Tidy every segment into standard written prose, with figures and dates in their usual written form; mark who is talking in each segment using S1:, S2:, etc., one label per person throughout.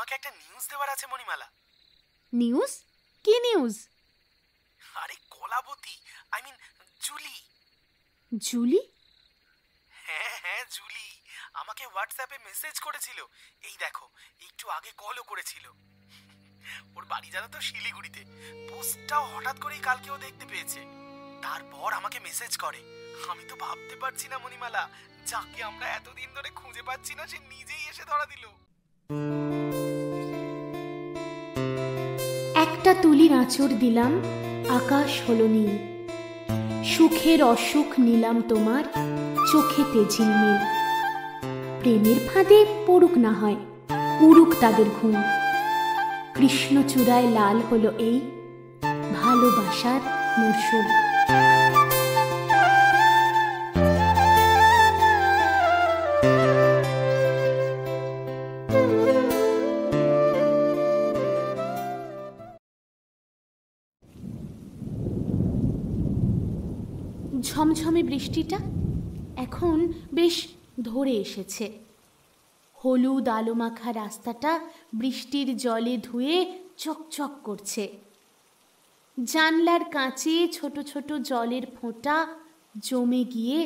S1: তোমাকে একটা নিউজ দেওয়ার আছে মণিমালা।
S2: নিউজ? কি নিউজ?
S1: আরে Kalabati, I mean Julie.
S2: Julie?
S1: হ্যাঁ হ্যাঁ, জুলি আমাকে হোয়াটসঅ্যাপে মেসেজ করেছিল। এই দেখো, একটু আগে কলও করেছিল। ওর বাড়ি জানো তো শিলিগুড়িতে। পোস্টটাও হঠাৎ করেই কালকেও দেখতে পেয়েছে। তারপর আমাকে মেসেজ করে। আমি তো ভাবতে পারছি না মণিমালা, যাকে আমরা এতদিন ধরে খুঁজে পাচ্ছি না সে নিজেই এসে ধরা দিল।
S2: একটা তুলির আঁচড় দিলাম, আকাশ হলো নীল। সুখের অসুখ নিলাম তোমার চোখেতে ঝিলমিল। প্রেমের ফাঁদে পড়ুক না হয়, উড়ুক তাদের ঘুম। কৃষ্ণচূড়ায় লাল হলো এই ভালোবাসার মরশুম। ঝমঝমে বৃষ্টিটা এখন বেশ ধরে এসেছে। হলুদ আলো মাখা রাস্তাটা বৃষ্টির জলে ধুয়ে চকচক করছে। জানলার কাঁচে ছোট ছোট জলের ফোঁটা জমে গিয়ে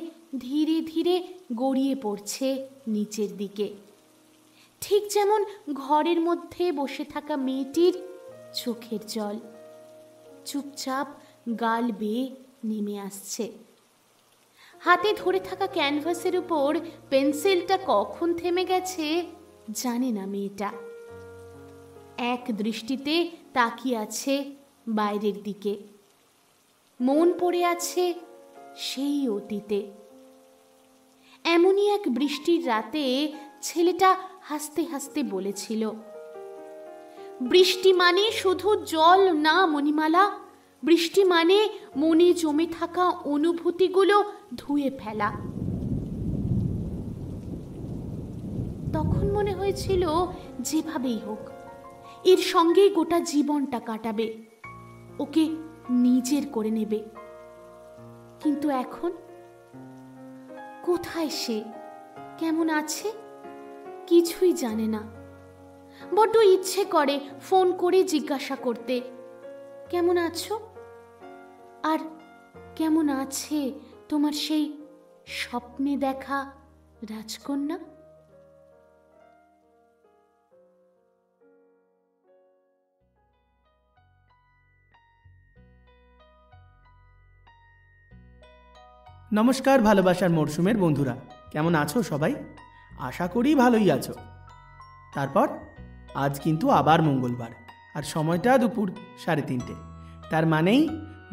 S2: ধীরে ধীরে গড়িয়ে পড়ছে নিচের দিকে, ঠিক যেমন ঘরের মধ্যে বসে থাকা মেয়েটির চোখের জল চুপচাপ গাল বেয়ে নেমে আসছে। হাতে ধরে থাকা ক্যানভাসের উপর পেন্সিলটা কখন থেমে গেছে জানে না মেয়েটা। এক দৃষ্টিতে তাকিয়ে আছে বাইরের দিকে, মন পড়ে আছে সেই অতীতে। এমনই এক বৃষ্টির রাতে ছেলেটা হাসতে হাসতে বলেছিল, বৃষ্টি মানে শুধু জল না মণিমালা, বৃষ্টি মানে মনে জমে থাকা অনুভূতিগুলো ধুয়ে ফেলা। তখন মনে হয়েছিল যেভাবেই হোক এর সঙ্গেই গোটা জীবনটা কাটাবে, ওকে নিজের করে নেবে। কিন্তু এখন কোথায় সে, কেমন আছে কিছুই জানে না। বড্ড ইচ্ছে করে ফোন করে জিজ্ঞাসা করতে, কেমন আছো? আর কেমন আছে তোমার সেই স্বপ্নে দেখা রাজকন্যা?
S1: নমস্কার ভালোবাসার মরশুমের বন্ধুরা, কেমন আছো সবাই? আশা করি ভালোই আছো। তারপর আজ কিন্তু আবার মঙ্গলবার, আর সময়টা দুপুর 3:30। তার মানেই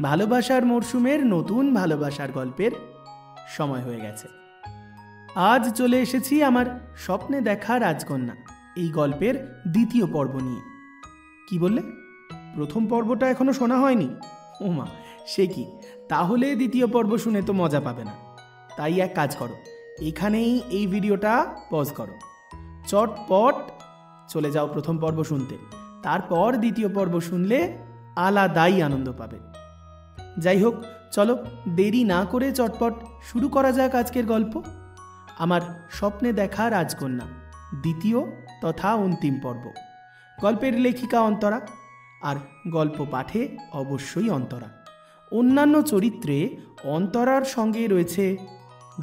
S1: ভালোবাসার মরশুমের নতুন ভালোবাসার গল্পের সময় হয়ে গেছে। আজ চলে এসেছি আমার স্বপ্নে দেখা রাজকন্যা এই গল্পের দ্বিতীয় পর্ব নিয়ে। কি বললে, প্রথম পর্বটা এখনো শোনা হয়নি? ওমা, সে কি, তাহলে দ্বিতীয় পর্ব শুনে তো মজা পাবে না। তাই এক কাজ করো, এখানেই এই ভিডিওটা পজ করো, চটপট চলে যাও প্রথম পর্ব শুনতে। তারপর দ্বিতীয় পর্ব শুনলে আলাদাই আনন্দ পাবে। যাই হোক, চলো দেরি না করে চটপট শুরু করা যাক আজকের গল্প, আমার স্বপ্নে দেখা রাজকন্যা দ্বিতীয় তথা অন্তিম পর্ব। গল্পের লেখিকা অন্তরা, আর গল্প পাঠে অবশ্যই অন্তরা। অন্যান্য চরিত্রে অন্তরার সঙ্গে রয়েছে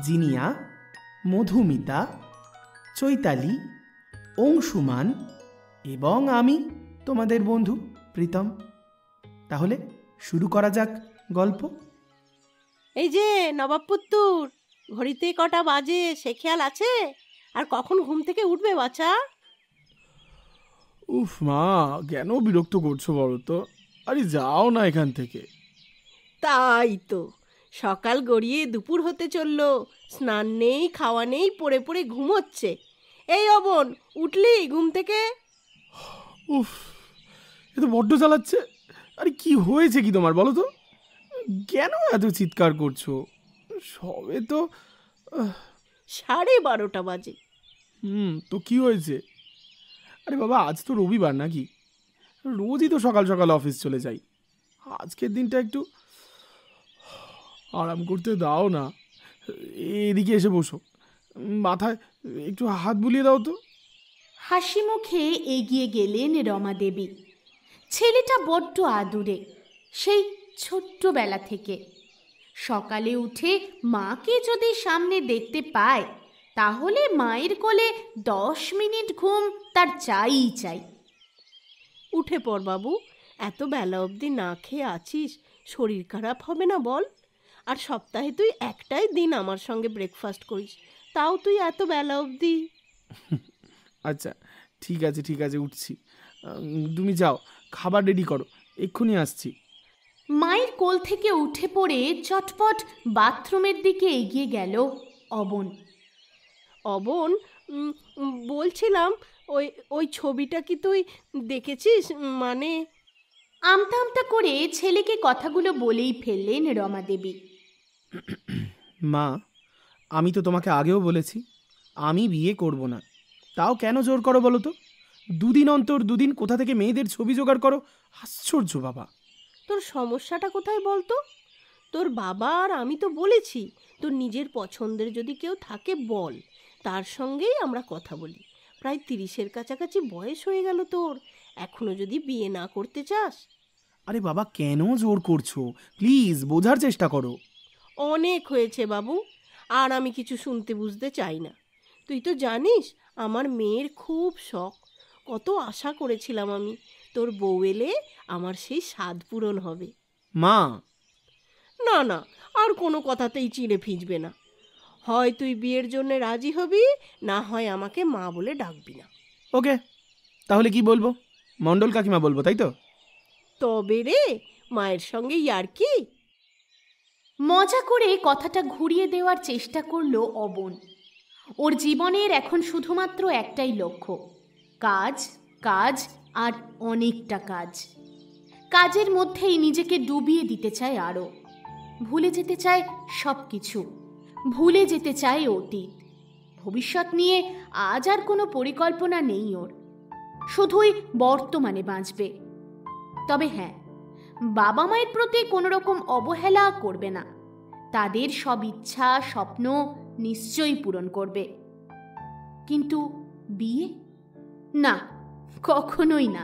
S1: জিনিয়া, মধুমিতা, চৈতালি, অংশুমান এবং আমি তোমাদের বন্ধু প্রীতম। তাহলে শুরু করা যাক গল্প।
S3: এই যে নবাব পুত্তুর, ঘড়িতে কটা বাজে সে খেয়াল আছে? আর কখন ঘুম থেকে উঠবে বাছা?
S4: উফ মা, কেন বিরক্ত করছো বলো তো? আরে যাও না এখান থেকে।
S3: তাই তো, সকাল গড়িয়ে দুপুর হতে চললো, স্নান নেই খাওয়া নেই, পড়ে পড়ে ঘুমোচ্ছে। এই অবন, উঠলি ঘুম থেকে?
S4: উফ, এ তো বড্ড জ্বালাচ্ছে। আরে কি হয়েছে কি তোমার বলো তো? কেন এত চিৎকার করছো? সবে তো
S3: 12:30 বাজে।
S4: তো কি হয়েছে? আরে বাবা, আজ তো রবিবার নাকি? রোজই তো সকাল সকাল অফিস চলে যাই। আজকের দিনটা একটু আরাম করতে দাও না। এদিকে এসে বসো, মাথায় একটু হাত বুলিয়ে দাও তো।
S2: হাসি মুখে এগিয়ে গেলেন রমাদেবী। ছেলেটা বড্ড আদুরে, সেই ছোট্টবেলা থেকে। সকালে উঠে মাকে যদি সামনে দেখতে পায়, তাহলে মায়ের কোলে 10 মিনিট ঘুম তার চাই চাই।
S3: উঠে পড় বাবু, এত বেলা অবধি না খেয়ে আছিস, শরীর খারাপ হবে না বল? আর সপ্তাহে তুই একটাই দিন আমার সঙ্গে ব্রেকফাস্ট করিস, তাও তুই এত বেলা অবধি।
S4: আচ্ছা ঠিক আছে ঠিক আছে, উঠছি। তুমি যাও, খাবার রেডি করো, এক্ষুনি আসছি।
S2: মায়ের কোল থেকে উঠে পড়ে চটপট বাথরুমের দিকে এগিয়ে গেল অবন।
S3: অবন, বলছিলাম, ওই ওই ছবিটা কি তুই দেখেছিস? মানে
S2: আমতা আমতা করে ছেলেকে কথাগুলো বলেই ফেললেন রমাদেবী।
S1: মা, আমি তো তোমাকে আগেও বলেছি আমি বিয়ে করব না, তাও কেন জোর করো বলো তো? দুদিন অন্তর দুদিন কোথা থেকে মেয়েদের ছবি জোগাড় করো, আশ্চর্য বাবা।
S3: তোর সমস্যাটা কোথায় বলতো? তোর বাবা আর আমি তো বলেছি, তোর নিজের পছন্দের যদি কেউ থাকে বল, তার সঙ্গেই আমরা কথা বলি। প্রায় 30-এর কাছাকাছি বয়স হয়ে গেল তোর, এখনো যদি বিয়ে না করতে চাস।
S1: আরে বাবা, কেন জোর করছো? প্লিজ বোঝার চেষ্টা করো।
S3: অনেক হয়েছে বাবু, আর আমি কিছু শুনতে বুঝতে চাই না। তুই তো জানিস আমার মেয়ের খুব শখ, কত আশা করেছিলাম আমি তোর বউ এলে আমার সেই স্বাদ পূরণ হবে।
S1: মা,
S3: না না, আর কোনো কথাতেই চিড়ে ভিজবে না। হয় তুই বিয়ের জন্য রাজি হবি, না হয় আমাকে মা বলে ডাকবি না।
S1: ওকে, তাহলে কি বলবো? মণ্ডল কাকিমা বলবো, তাই তো?
S3: তবে রে, মায়ের সঙ্গে ইয়ার্কি?
S2: মজা করে কথাটা ঘুরিয়ে দেওয়ার চেষ্টা করলো অবন। ওর জীবনের এখন শুধুমাত্র একটাই লক্ষ্য, কাজ, কাজ আর অনেকটা কাজ। কাজের মধ্যেই নিজেকে ডুবিয়ে দিতে চায় আরও। ভুলে যেতে চায় সব কিছু, ভুলে যেতে চায় অতীত। ভবিষ্যৎ নিয়ে আজ আর কোনো পরিকল্পনা নেই ওর, শুধুই বর্তমানে বাঁচবে। তবে হ্যাঁ, বাবা মায়ের প্রতি কোনো রকম অবহেলা করবে না, তাদের সব ইচ্ছা স্বপ্ন নিশ্চয়ই পূরণ করবে। কিন্তু বিয়ে? না, কখনোই না।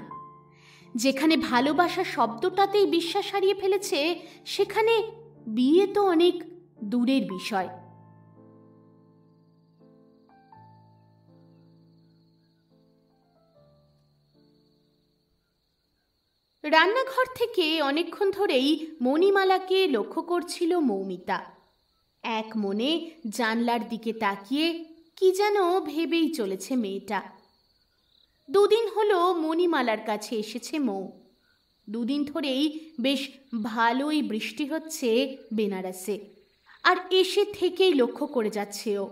S2: যেখানে ভালোবাসা শব্দটাতেই বিশ্বাস হারিয়ে ফেলেছে, সেখানে বিয়ে তো অনেক দূরের বিষয়। রান্নাঘর থেকে অনেকক্ষণ ধরেই মণিমালাকে লক্ষ্য করছিল মৌমিতা। এক মনে জানলার দিকে তাকিয়ে কি যেন ভেবেই চলেছে মেয়েটা। দুদিন হলো মণিমালার কাছে এসেছে মৌ। দুদিন ধরেই বেশ ভালোই বৃষ্টি হচ্ছে বেনারসে, আর এসে থেকেই লক্ষ্য করে যাচ্ছে ও।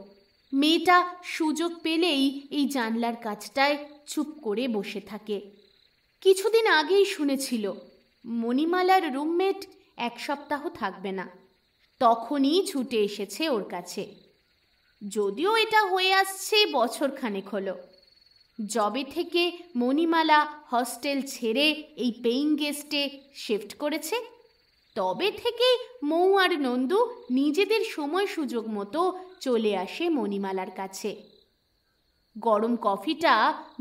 S2: মেয়েটা সুযোগ পেলেই এই জানলার কাছটায় চুপ করে বসে থাকে। কিছুদিন আগেই শুনেছিল মণিমালার রুমমেট 1 সপ্তাহ থাকবে না, তখনই ছুটে এসেছে ওর কাছে। যদিও এটা হয়ে আসছে বছরখানেক হলো। জবে থেকে মণিমালা হস্টেল ছেড়ে এই পেইং গেস্টে শিফট করেছে, তবে থেকেই মৌ আর নন্দু নিজেদের সময় সুযোগ মতো চলে আসে মণিমালার কাছে। গরম কফিটা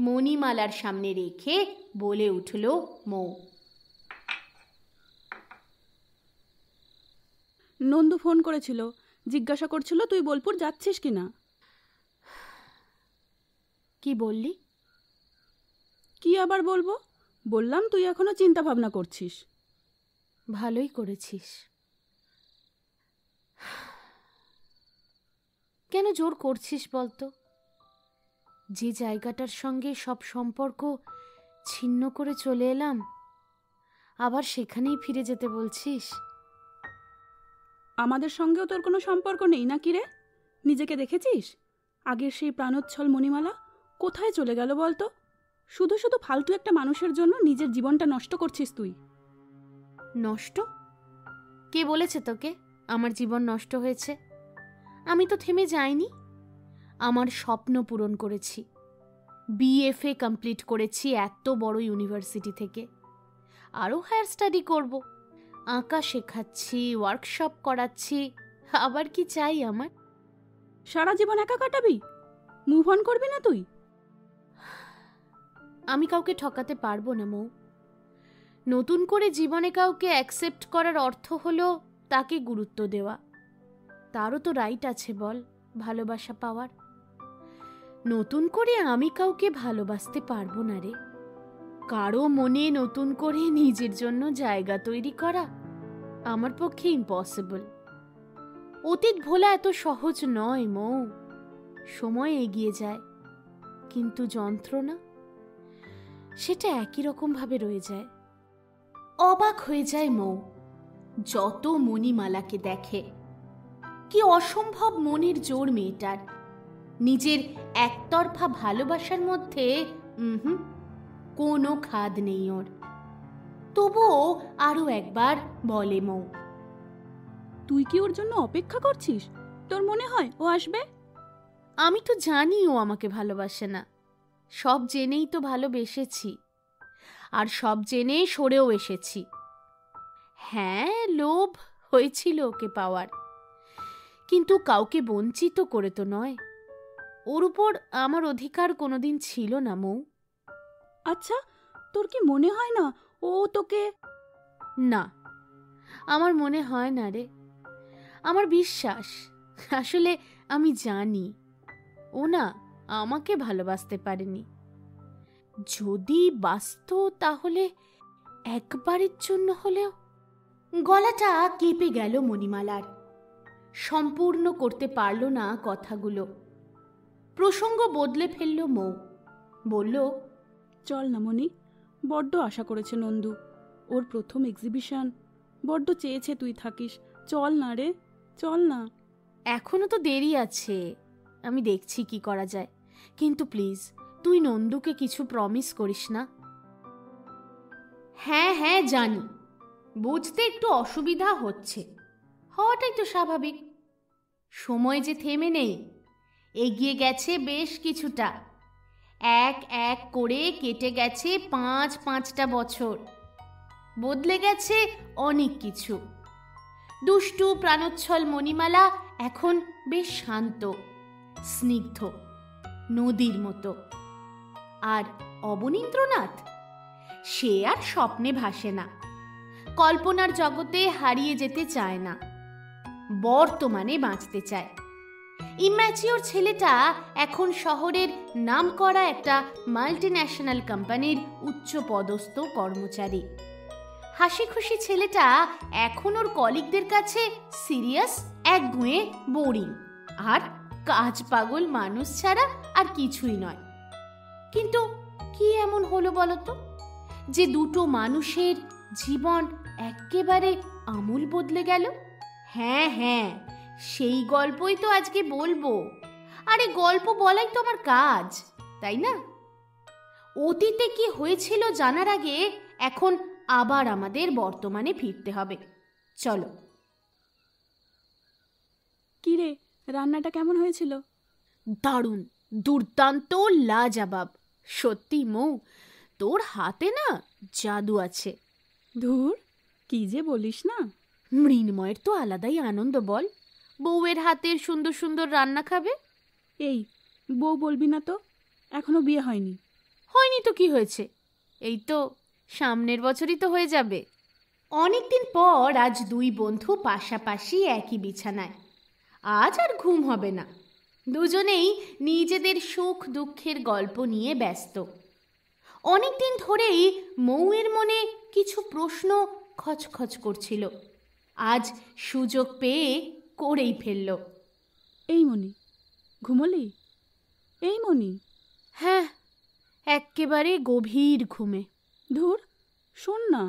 S2: মণিমালার সামনে রেখে বলে উঠল মৌ।
S5: নন্দু ফোন করেছিল, জিজ্ঞাসা করছিল তুই বোলপুর যাচ্ছিস কিনা।
S2: কি বললি?
S5: কি আবার বলবো, বললাম তুই এখনো চিন্তা ভাবনা করছিস।
S2: ভালোই করেছিস। কেন জোর করছিস বলতো? যে জায়গাটার সঙ্গে সব সম্পর্ক ছিন্ন করে চলে এলাম, আবার সেখানেই ফিরে যেতে বলছিস?
S5: আমাদের সঙ্গেও তোর কোনো সম্পর্ক নেই নাকি রে? নিজেকে দেখেছিস? আগের সেই প্রাণোচ্ছল মণিমালা কোথায় চলে গেল বলতো? শুধু শুধু ফালতু একটা মানুষের জন্য নিজের জীবনটা নষ্ট করছিস তুই।
S2: নষ্ট? কে বলেছে তোকে আমার জীবন নষ্ট হয়েছে? আমি তো থেমে যাইনি। আমার স্বপ্ন পূরণ করেছি, BFA কমপ্লিট করেছি এত বড় ইউনিভার্সিটি থেকে। আরও হায়ার স্টাডি করব, আঁকা শেখাচ্ছি, ওয়ার্কশপ করাচ্ছি। আবার কি চাই আমার?
S5: সারা জীবন একা কাটাবি? মুভ অন করবি না তুই?
S2: আমি কাউকে ঠকাতে পারবো না মৌ। নতুন করে জীবনে কাউকে অ্যাকসেপ্ট করার অর্থ হলো তাকে গুরুত্ব দেওয়া। তারও তো রাইট আছে বল ভালোবাসা পাওয়ার। নতুন করে আমি কাউকে ভালোবাসতে পারবো না রে। কারো মনে নতুন করে নিজের জন্য জায়গা তৈরি করা আমার পক্ষে ইম্পসিবল। অতীত ভোলা এত সহজ নয় মৌ। সময় এগিয়ে যায়, কিন্তু যন্ত্রণা সেটা একই রকম ভাবে রয়ে যায়। অবাক হয়ে যায় মৌ যত মণিমালাকে দেখে। কি অসম্ভব মনের জোর মেয়েটার। নিজের একতরফা ভালোবাসার মধ্যে কোনো খাদ নেই ওর। তবুও আরো একবার বলে মৌ,
S5: তুই কি ওর জন্য অপেক্ষা করছিস? তোর মনে হয় ও আসবে?
S2: আমি তো জানি ও আমাকে ভালোবাসে না। সব জেনেই তো ভালোবেসেছি, আর সব জেনে সরেও এসেছি। হ্যাঁ, লোভ হয়েছিল ওকে পাওয়ার, কিন্তু কাউকে বঞ্চিত করে তো নয়। ওর উপর আমার অধিকার কোনোদিন ছিল না মৌ।
S5: আচ্ছা, তোর কি মনে হয় না ও তোকে?
S2: না, আমার মনে হয় না রে। আমার বিশ্বাস, আসলে আমি জানি ও না আমাকে ভালোবাসতে পারেনি। যদি বাসত তাহলে একবারের জন্য হলেও। গলাটা কেঁপে গেল মণিমালার। সম্পূর্ণ করতে পারল না কথাগুলো। প্রসঙ্গ বদলে ফেলল মৌ। বলল,
S5: চল না মনি, বড্ড আশা করেছে নন্দু। ওর প্রথম এক্সিবিশন, বড্ড চেয়েছে তুই থাকিস। চল না রে, চল না।
S2: এখনো তো দেরি আছে, আমি দেখছি কি করা যায়। কিন্তু প্লিজ তুই নন্দুকে কিছু প্রমিস করিস না। হ্যাঁ হ্যাঁ জানি, বুঝতে একটু অসুবিধা হচ্ছে, হওয়াটাই তো স্বাভাবিক। সময় যে থেমে নেই, এগিয়ে গেছে বেশ কিছুটা। এক এক করে কেটে গেছে 5-5টা বছর। বদলে গেছে অনেক কিছু। দুষ্টু প্রাণোচ্ছল মণিমালা এখন বেশ শান্ত, স্নিগ্ধ, নদীর মতো। আর অবনীন্দ্রনাথ, সে আর স্বপ্নে ভাসে না, কল্পনার জগতে হারিয়ে যেতে চায় না, বর্তমানে বাঁচতে চায়। ইম্যাচিওর ছেলেটা এখন শহরের নামকরা একটা মাল্টিন্যাশনাল কোম্পানির উচ্চ পদস্থ কর্মচারী। হাসি খুশি ছেলেটা এখন ওর কলিগদের কাছে সিরিয়াস, একগুঁয়ে, বোরিং আর কাজ পাগল মানুষ ছাড়া আর কিছুই নয়। কিন্তু কি এমন হলো বলতো, যে দুটো মানুষের জীবন একেবারে আমূল বদলে গেল? হ্যাঁ হ্যাঁ, সেই গল্পই তো আজকে বলবো। আরে গল্প বলাই তো আমার কাজ, তাই না? অতীতে কি হয়েছিল জানার আগে এখন আবার আমাদের বর্তমানে ফিরতে হবে। চলো।
S5: কি রে, রান্নাটা কেমন হয়েছিল?
S2: দারুণ, দুর্দান্ত, লাজবাব। সত্যি মৌ, তোর হাতে না জাদু আছে।
S5: ধুর, কি যে বলিস না।
S2: মৃন্ময়ের তো আলাদাই আনন্দ বল, বউয়ের হাতের সুন্দর সুন্দর রান্না খাবে।
S5: এই, বউ বলবি না তো, এখনো বিয়ে হয়নি।
S2: হয়নি তো কি হয়েছে, এই তো সামনের বছরই তো হয়ে যাবে। অনেকদিন পর আজ দুই বন্ধু পাশাপাশি একই বিছানায়। আজ আর ঘুম হবে না। দুজনেই নিজেদের সুখ দুঃখের গল্প নিয়ে ব্যস্ত। অনেকদিন ধরেই মৌয়ের মনে কিছু প্রশ্ন খচখচ করছিল। আজ সুযোগ পেয়ে করেই ফেলল।
S5: এই মনি, ঘুমলি? এই মনি।
S2: হ্যাঁ, এক্কেবারে গভীর ঘুমে।
S5: ধুর, শোন না,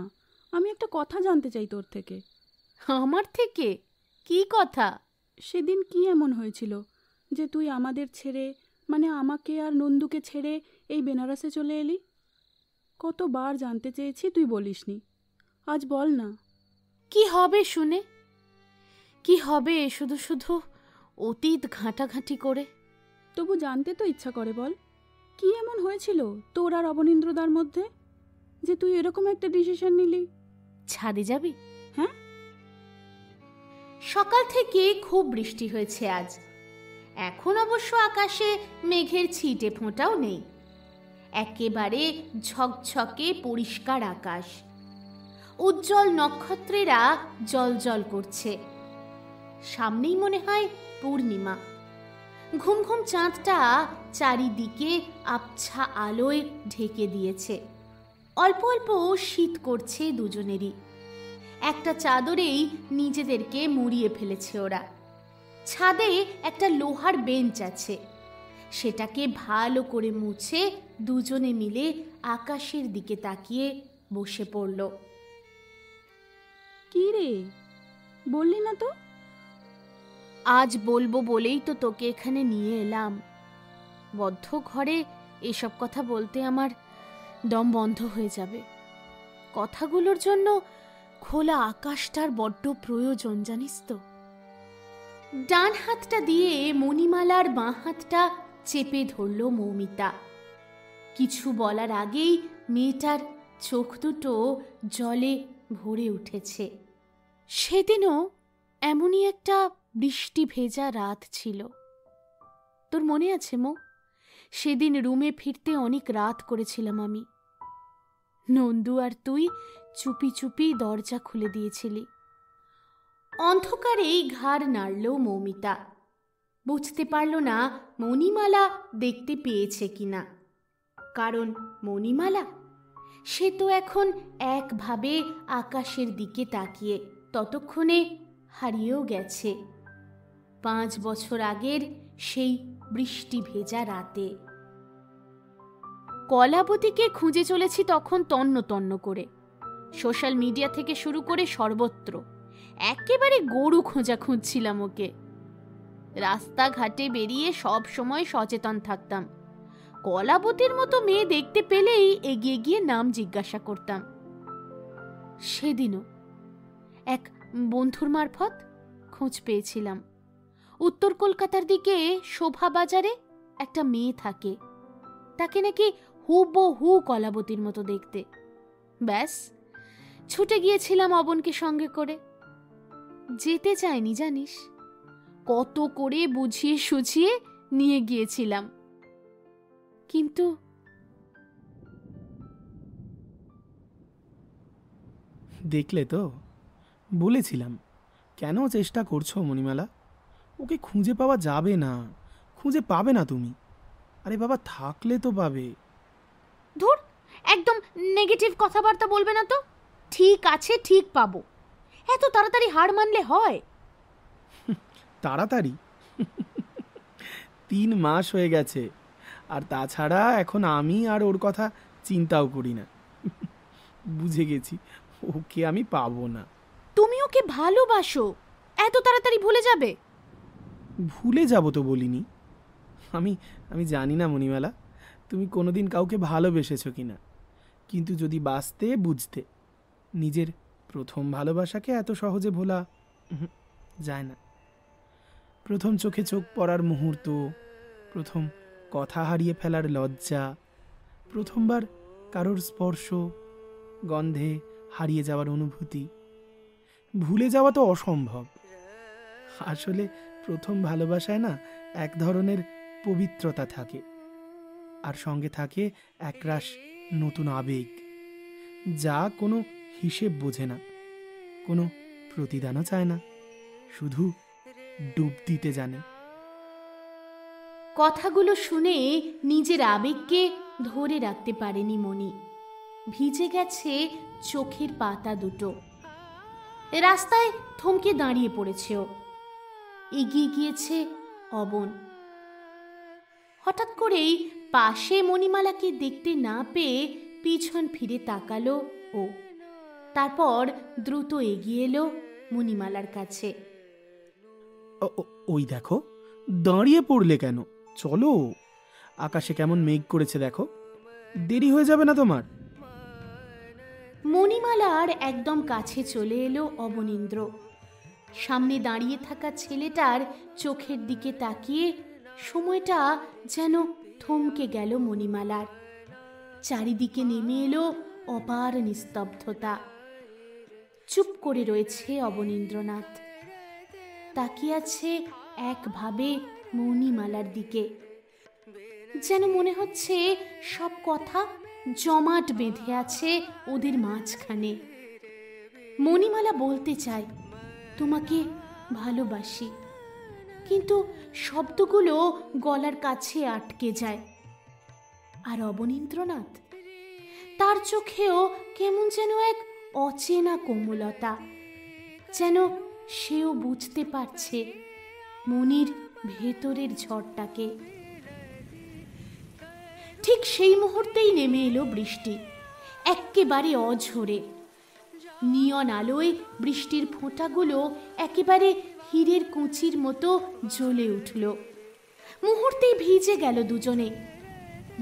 S5: আমি একটা কথা জানতে চাই তোর থেকে।
S2: আমার থেকে? কি কথা?
S5: সেদিন কি এমন হয়েছিল যে তুই আমাদের ছেড়ে, মানে আমাকে আর নন্দুকে ছেড়ে এই বেনারসে চলে এলি? কতবার জানতে চেয়েছি, তুই বলিসনি। আজ বল না।
S2: কি হবে শুনে? কি হবে শুধু শুধু অতীত ঘাঁটাঘাঁটি করে?
S5: তবু জানতে তো ইচ্ছা করে, বল কি এমন হয়েছিল তোর আর অবনীন্দ্রদার মধ্যে যে তুই এরকম একটা ডিসিশন নিলি?
S2: ছাদে যাবি?
S5: হ্যাঁ।
S2: সকাল থেকে খুব বৃষ্টি হয়েছে আজ। এখন অবশ্য আকাশে মেঘের ছিটে ফোঁটাও নেই। একেবারে ঝকঝকে পরিষ্কার আকাশ, উজ্জ্বল নক্ষত্রেরা জ্বলজ্বল করছে। সামনেই মনে হয় পূর্ণিমা। ঘুম ঘুম চাঁদটা চারিদিকে আবছা আলোয় ঢেকে দিয়েছে। অল্প অল্প শীত করছে দুজনেরই। একটা চাদরেই নিজেদেরকে মুড়িয়ে ফেলেছে ওরা। ছাদে একটা লোহার বেঞ্চ আছে, সেটাকে ভালো করে মুছে দুজনে মিলে আকাশের দিকে তাকিয়ে বসে পড়ল।
S5: কি রে, বললি না তো?
S2: আজ বলবো বলেই তো তোকে এখানে নিয়ে এলাম। বদ্ধ ঘরে এসব কথা বলতে আমার দম বন্ধ হয়ে যাবে। কথাগুলোর জন্য খোলা আকাশটার বড্ড প্রয়োজন, জানিস তো। ডান হাতটা দিয়ে মণিমালার বাঁ হাতটা চেপে ধরল মৌমিতা। কিছু বলার আগেই মেয়েটার চোখ দুটো জলে ভরে উঠেছে। সেদিনও এমনই একটা বৃষ্টি ভেজা রাত ছিল। তোর মনে আছে মো? সেদিন রুমে ফিরতে অনেক রাত করেছিলাম আমি। নন্দু আর তুই চুপি চুপি দরজা খুলে দিয়েছিলি। অন্ধকারেই ঘাড় নাড়ল মৌমিতা। বুঝতে পারল না মণিমালা দেখতে পেয়েছে কিনা। কারণ মণিমালা, সে তো এখন একভাবে আকাশের দিকে তাকিয়ে ততক্ষণে হারিয়েও গেছে 5 বছর আগের সেই বৃষ্টি ভেজা রাতে। কলাবতীকে খুঁজে চলেছি তখন তন্ন তন্ন করে। সোশ্যাল মিডিয়া থেকে শুরু করে সর্বত্র একেবারে গরু খোঁজা খুঁজছিলাম ওকে। রাস্তাঘাটে বেরিয়ে সব সময় সচেতন থাকতাম। কলাবতীর মতো মেয়ে দেখতে পেলেই এগিয়ে গিয়ে নাম জিজ্ঞাসা করতাম। সেদিনও এক বন্ধুর মারফত খোঁজ পেয়েছিলাম। উত্তর কলকাতার দিকে শোভা বাজারে একটা মেয়ে থাকে, তাকে নাকি হুবহু কলাবতীর মতো দেখতে। ব্যাস, ছুটে গিয়েছিলাম অবনকে সঙ্গে করে। যেতে চাইনি জানিস, কত করে বুঝিয়ে সুঝিয়ে নিয়ে গিয়েছিলাম, কিন্তু
S1: দেখলে তো, বলেছিলাম। কেন চেষ্টা করছো মণিমালা? ওকে খুঁজে পাওয়া যাবে না, খুঁজে পাবে না তুমি। আরে বাবা, থাকলে তো পাবে।
S2: ধুর, একদম নেগেটিভ কথাবার্তা বলবে না তো। ঠিক আছে, ঠিক পাবো। এত তাড়াতাড়ি হার মানলে হয়?
S1: তাড়াতাড়ি? 3 মাস হয়ে গেছে। আর তাছাড়া এখন আমি আর ওর কথা চিন্তাও করি না। বুঝে গেছি ওকে আমি পাবো না।
S2: তুমি ওকে ভালোবাসো, এত তাড়াতাড়ি ভুলে যাবে?
S1: ভুলে যাব তো বলিনি। আমি জানি না মণিমালা, তুমি কোনোদিন কাউকে ভালোবেসেছো কিনা, কিন্তু যদি বাঁচতে বুঝতে, নিজের প্রথম ভালোবাসাকে এত সহজে ভোলা যায় না। প্রথম চোখে চোখ পড়ার মুহূর্ত, প্রথম কথা হারিয়ে ফেলার লজ্জা, প্রথমবার কারোর স্পর্শ, গন্ধে হারিয়ে যাওয়ার অনুভূতি, ভুলে যাওয়া তো অসম্ভব। আসলে প্রথম ভালোবাসায় না এক ধরনের পবিত্রতা থাকে, আর সঙ্গে থাকে একরাশ নতুন আবেগ, যা কোনো হিসেব বোঝে না, কোনো প্রতিদানও চায় না, শুধু ডুব দিতে জানে।
S2: কথাগুলো শুনে নিজের আবেগকে ধরে রাখতে পারেনি মনি। ভিজে গেছে চোখের পাতা দুটো। রাস্তায় থমকে দাঁড়িয়ে পড়েছে ও। এগিয়ে গিয়েছে অবন। হঠাৎ করেই পাশে মণিমালাকে দেখতে না পেয়ে পিছন ফিরে তাকালো ও। তারপর দ্রুত এগিয়ে এলো মণিমালার কাছে।
S1: ওই দেখো, দাঁড়িয়ে পড়লে কেন? চলো, আকাশে কেমন মেঘ করেছে দেখো, দেরি হয়ে যাবে না তোমার?
S2: মণিমালার একদম কাছে চলে এলো অবনীন্দ্র। সামনে দাঁড়িয়ে থাকা ছেলেটার চোখের দিকে তাকিয়ে সময়টা যেন থমকে গেল মণিমালার। চারিদিকে নেমে এলো অপার নিস্তব্ধতা। চুপ করে রয়েছে অবনীন্দ্রনাথ, তাকিয়ে আছে একভাবে মণিমালার দিকে। যেন মনে হচ্ছে সব কথা জমাট বেঁধে আছে ওদের মাঝখানে। মণিমালা বলতে চায় তোমাকে ভালোবাসি, কিন্তু শব্দগুলো গলার কাছে আটকে যায়। আর অবনীন্দ্রনাথ, তার চোখেও কেমন যেন এক অচেনা কোমলতা, যেন সেও বুঝতে পারছে মনির ভেতরের ঝড়টাকে। ঠিক সেই মুহূর্তেই নেমে এলো বৃষ্টি, একেবারে অঝরে। নিয়ন আলোয় বৃষ্টির ফোঁটাগুলো একেবারে হীরের কুঁচির মতো জ্বলে উঠল। মুহূর্তেই ভিজে গেল দুজনে।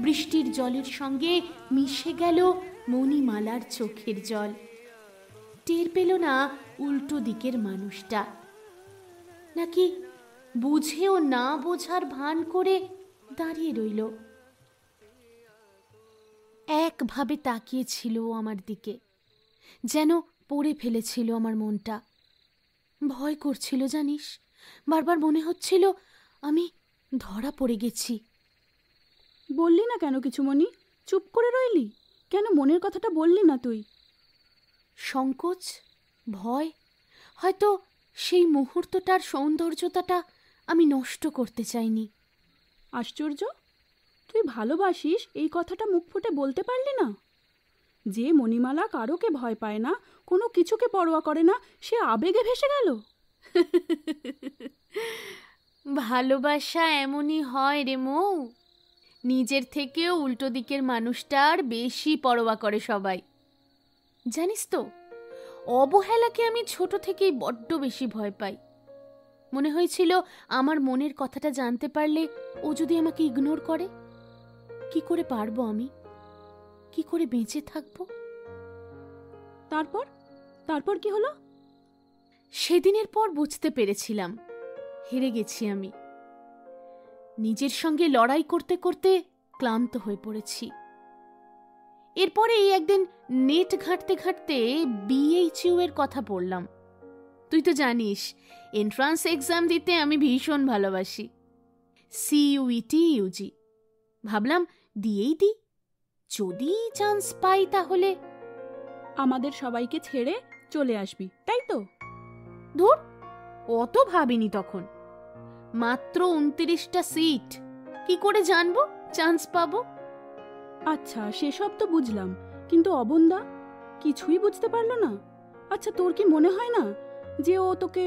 S2: বৃষ্টির জলের সঙ্গে মিশে গেল মণিমালার চোখের জল। টের পেল না উল্টো দিকের মানুষটা, নাকি বুঝেও না বোঝার ভান করে দাঁড়িয়ে রইল। একভাবে তাকিয়েছিল আমার দিকে, যেন পড়ে ফেলেছিল আমার মনটা। ভয় করছিল জানিস, বারবার মনে হচ্ছিল আমি ধরা পড়ে গেছি।
S5: বললি না কেন কিছু মনি? চুপ করে রইলি কেন? মনের কথাটা বললি না তুই?
S2: সংকোচ, ভয়, হয়তো সেই মুহূর্তটার সৌন্দর্যতাটা আমি নষ্ট করতে চাইনি।
S5: আশ্চর্য, তুই ভালোবাসিস এই কথাটা মুখ ফুটে বলতে পারলি না? যে মণিমালা কারোকে ভয় পায় না, কোনো কিছুকে পরোয়া করে না, সে আবেগে ভেসে গেল।
S2: ভালোবাসা এমনই হয় রে মৌ, নিজের থেকেও উল্টো দিকের মানুষটার বেশি পরোয়া করে সবাই। জানিস তো, অবহেলাকে আমি ছোট থেকেই বড্ড বেশি ভয় পাই। মনে হয়েছিল আমার মনের কথাটা জানতে পারলে ও যদি আমাকে ইগনোর করে, কি করে পারবো আমি? কি করে বেঁচে থাকবো?
S5: তারপর কি হলো?
S2: সেদিনের পর বুঝতে পেরেছিলাম হেরে গেছি আমি। নিজের সঙ্গে লড়াই করতে করতে ক্লান্ত হয়ে পড়েছি। এরপরে এই একদিন নেট ঘাঁটতে ঘাঁটতে BHU এর কথা পড়লাম। তুই তো জানিস এন্ট্রান্স এক্সাম দিতে আমি ভীষণ ভালোবাসি। CUET UG ভাবলাম দিয়েই দিই, যদি চান্স পাই তাহলে।
S5: আমাদের সবাইকে ছেড়ে চলে আসবি, তাই তো?
S2: ধুর, অত ভাবিনি তখন। মাত্র 29টা সিট, কি করে জানবো চান্স পাবো?
S5: আচ্ছা, সেসব তো বুঝলাম, কিন্তু অবন্দা কিছুই বুঝতে পারলো না। আচ্ছা, তোর কি মনে হয় না যে ও তোকে?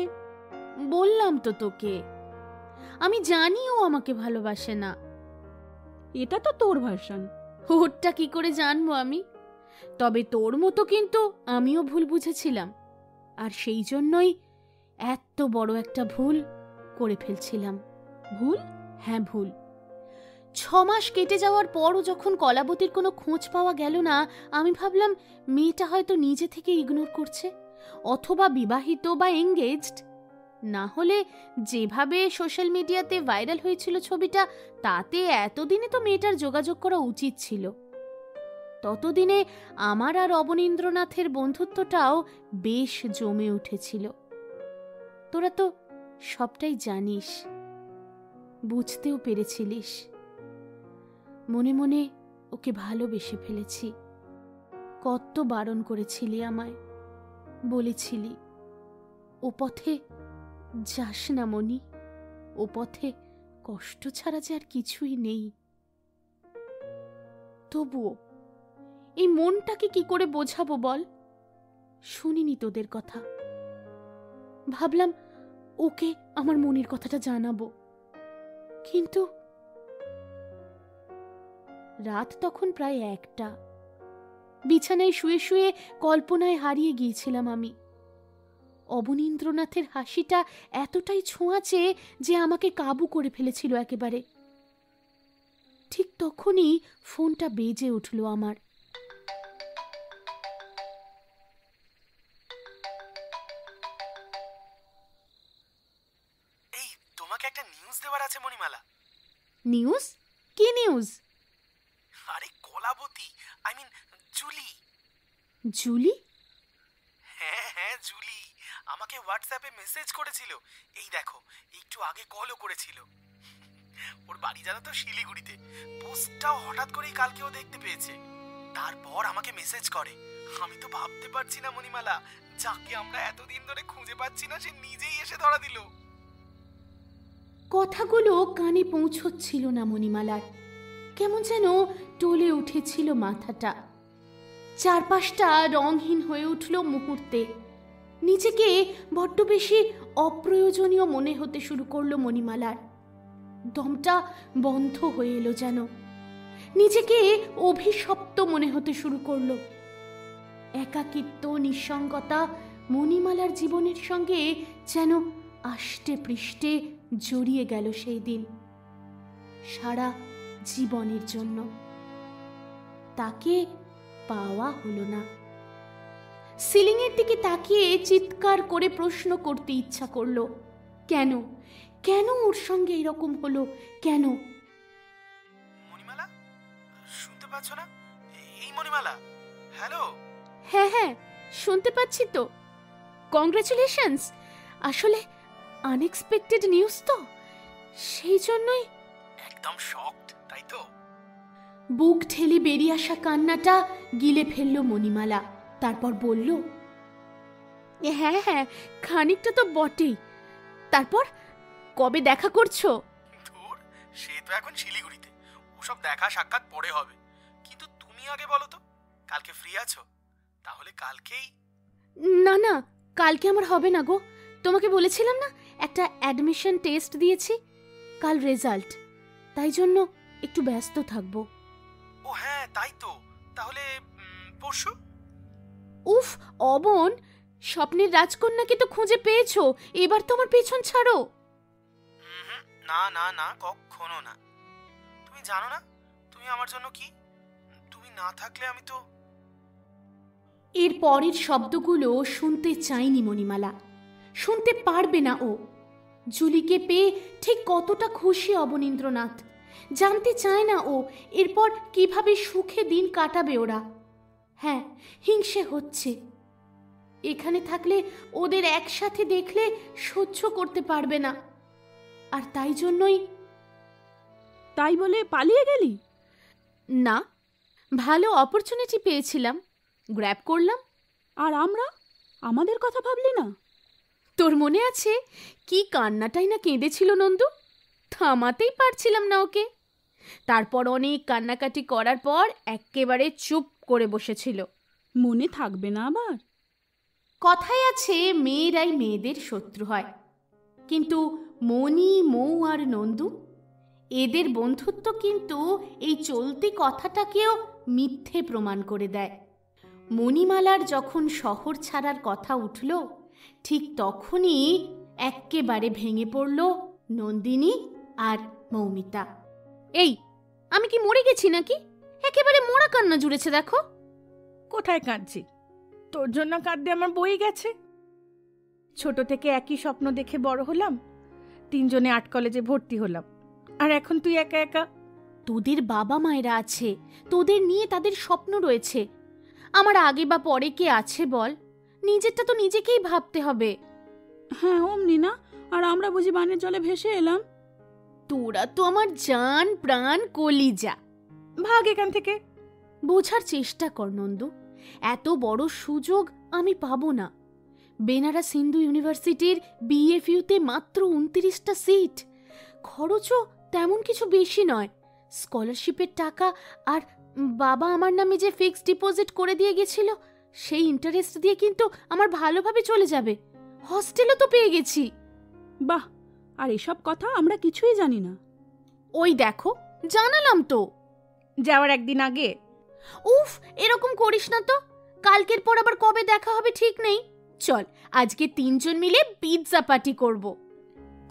S2: বললাম তো তোকে, আমি জানি ও আমাকে ভালোবাসে না।
S5: এটা তো তোর ভার্সন।
S2: ওরটা কি করে জানবো আমি? তবে তোর মতো কিন্তু আমিও ভুল বুঝেছিলাম, আর সেই জন্যই এত বড় একটা ভুল করে ফেলছিলাম।
S5: ভুল?
S2: হ্যাঁ, ভুল। 6 মাস কেটে যাওয়ার পরও যখন কলাবতীর কোনো খোঁজ পাওয়া গেল না, আমি ভাবলাম মেয়েটা হয়তো নিজে থেকে ইগনোর করছে, অথবা বিবাহিত বা এঙ্গেজড। না হলে যেভাবে সোশ্যাল মিডিয়াতে ভাইরাল হয়েছিল ছবিটা, তাতে এতদিনে তো মেয়েটার যোগাযোগ করা উচিত ছিল। ততদিনে আমার আর অবনীন্দ্রনাথের বন্ধুত্বটাও বেশ জমে উঠেছিল। তোরা তো সবটাই জানিস, বুঝতেও পেরেছিলিস। মনে মনে ওকে ভালোবেসে ফেলেছি। কত বারণ করেছিলি আমায়, বলেছিলি ও পথে যাস না মনি, ও পথে কষ্ট ছাড়া যে আর কিছুই নেই। তবুও এই মনটাকে কি করে বোঝাবো বল? শুনিনি তোদের কথা, ভাবলাম ওকে আমার মনের কথাটা জানাবো, কিন্তু রাত তখন প্রায় 1টা। বিছানায় শুয়ে শুয়ে কল্পনায় হারিয়ে গিয়েছিলাম আমি। অবনীন্দ্রনাথের হাসিটা এতটাই ছোঁয়াচে যে আমাকে কাবু করে ফেলেছিল একেবারে। ঠিক তখনই ফোনটা বেজে উঠল আমার।
S4: এই, তোমাকে একটা নিউজ দেওয়ার আছে মণিমালা।
S2: নিউজ? কি নিউজ?
S4: আরে Kalabati, I mean Julie.
S2: Julie?
S4: হ্যাঁ হ্যাঁ, জুলি আমাকে হোয়াটসঅ্যাপে মেসেজ করেছিল। এই দেখো, একটু আগে কলও করেছিল। ওর বাড়ি জানো তো শিলিগুড়িতে। পোস্টটাও হঠাৎ করেই কালকে ও দেখতে পেয়েছে, তারপর আমাকে মেসেজ করে। আমি তো ভাবতে পারছি না মণিমালা, যাকে আমরা এতদিন ধরে খুঁজে পাচ্ছি না সে নিজেই এসে ধরা দিল।
S2: কথাগুলো কানে পৌঁছচ্ছিল না মণিমালার। কেমন যেন টলে উঠেছিল মাথাটা। চারপাশটা রংহীন হয়ে উঠল মুহূর্তে। নিজেকে বড্ড বেশি অপ্রয়োজনীয় মনে হতে শুরু করলো মণিমালার। দমটা বন্ধ হয়ে এলো যেন। নিজেকে অভিশপ্ত মনে হতে শুরু করলো। একাকিত্ব, নিঃসঙ্গতা মণিমালার জীবনের সঙ্গে যেন আষ্টে পৃষ্ঠে জড়িয়ে গেল সেই দিন, সারা জীবনের জন্য। তাকে পাওয়া হলো না। সিলিংয়ের দিকে তাকিয়ে চিৎকার করে প্রশ্ন করতে ইচ্ছা করলো, কেন কেন ওর সঙ্গে এরকম হলো, কেন?
S4: মণিমালা, শুনতে পাচ্ছ না? এই মণিমালা, হ্যালো।
S2: হ্যাঁ হ্যাঁ, শুনতে পাচ্ছি তো। কংগ্রেচুলেশনস। আসলে আনএক্সপেক্টেড নিউজ তো, সেই জন্যই।
S4: একদম শকড, তাই তো?
S2: বুক ঠেলে বেরিয়ে আসা কান্নাটা গিলে ফেলল মণিমালা। তারপর বলল, হ্যাঁ হ্যাঁ, খানিকটা তো বটেই। তারপর কবে দেখা করছো?
S4: ধুর, সে তো এখন শিলিগুড়িতে, ওসব দেখা সাক্ষাৎ পরে হবে। কিন্তু তুমি আগে বলো তো, কালকে ফ্রি আছো? তাহলে কালকেই।
S2: না না, কালকে আমার হবে না গো। তোমাকে বলেছিলাম না একটা অ্যাডমিশন টেস্ট দিয়েছি, কাল রেজাল্ট, তাই জন্য একটু ব্যস্ত থাকবো।
S4: ও হ্যাঁ, তাই তো। তাহলে পরশু?
S2: উফ অবন, স্বপ্নের রাজকন্যাকে তো খুঁজে পেয়েছো, এবার তোমার পেছন ছাড়ো।
S4: না না না, কখনো না। তুমি জানো না তুমি আমার জন্য কি? তুমি না থাকলে আমি তো।
S2: এর পরের শব্দগুলো শুনতে চায়নি মণিমালা, শুনতে পারবে না ও। জুলিকে পেয়ে ঠিক কতটা খুশি অবনীন্দ্রনাথ, জানতে চায় না ও এরপর কিভাবে সুখে দিন কাটাবে ওরা। হ্যাঁ, হিংসে হচ্ছে। এখানে থাকলে ওদের একসাথে দেখলে সহ্য করতে পারবে না, আর তাই জন্যই।
S5: তাই বলে পালিয়ে গেলি?
S2: না, ভালো অপরচুনিটি পেয়েছিলাম, গ্র্যাব করলাম।
S5: আর আমরা, আমাদের কথা ভাবলি না?
S2: তোর মনে আছে কি কান্নাটাই না কেঁদেছিল নন্দু, থামাতেই পারছিলাম না ওকে। তারপর অনেক কান্নাকাটি করার পর একেবারে চুপ করে বসেছিল।
S5: মনে থাকবে না আবার?
S2: কথায় আছে মেয়েরাই মেয়েদের শত্রু হয়, কিন্তু মণি, মৌ আর নন্দু, এদের বন্ধুত্ব কিন্তু এই চলতি কথাটাকেও মিথ্যে প্রমাণ করে দেয়। মণিমালার যখন শহর ছাড়ার কথা উঠল, ঠিক তখনই এক্কেবারে ভেঙে পড়ল নন্দিনী আর মৌমিতা। এই, আমি কি মরে গেছি নাকি? একেবারে মোড়া কান্না জুড়েছে দেখো।
S3: কোথায় কাঁদছি? তোর জন্য কাঁদতে আমার বই গেছে। ছোট থেকে একই স্বপ্ন দেখে বড় হলাম, 3 জনে 8 কলেজে ভর্তি হলাম, আর এখন তুই একা একা।
S2: তোদের বাবা মায়েরা আছে, তোদের নিয়ে তাদের স্বপ্ন রয়েছে। আমার আগে বা পরে কে আছে বল? নিজেরটা তো নিজেকেই ভাবতে হবে।
S5: হ্যাঁ অমনি না, আর আমরা বুঝি বানের জলে ভেসে এলাম?
S2: তোরা তো আমার জান প্রাণ কলিজা।
S3: ভাগ এখান থেকে।
S2: বোঝার চেষ্টা কর নন্দু, এত বড় সুযোগ আমি পাবো না। বেনারস হিন্দু ইউনিভার্সিটির বিএফইউতে মাত্র 29টা সিট, খরচও তেমন কিছু বেশি নয়। স্কলারশিপের টাকা আর বাবা আমার নামে যে ফিক্সড ডিপোজিট করে দিয়ে গেছিল, সেই ইন্টারেস্ট দিয়ে কিন্তু আমার ভালোভাবে চলে যাবে। হস্টেলও তো পেয়ে গেছি।
S5: বাহ, আর এসব কথা আমরা কিছুই জানি না।
S2: ওই দেখো, জানালাম তো
S3: যাওয়ার একদিন আগে।
S2: উফ, এরকম করিস না তো। কালকের পর আবার কবে দেখা হবে ঠিক নেই। চল আজকে 3 জন মিলে পিৎজা পার্টি করব।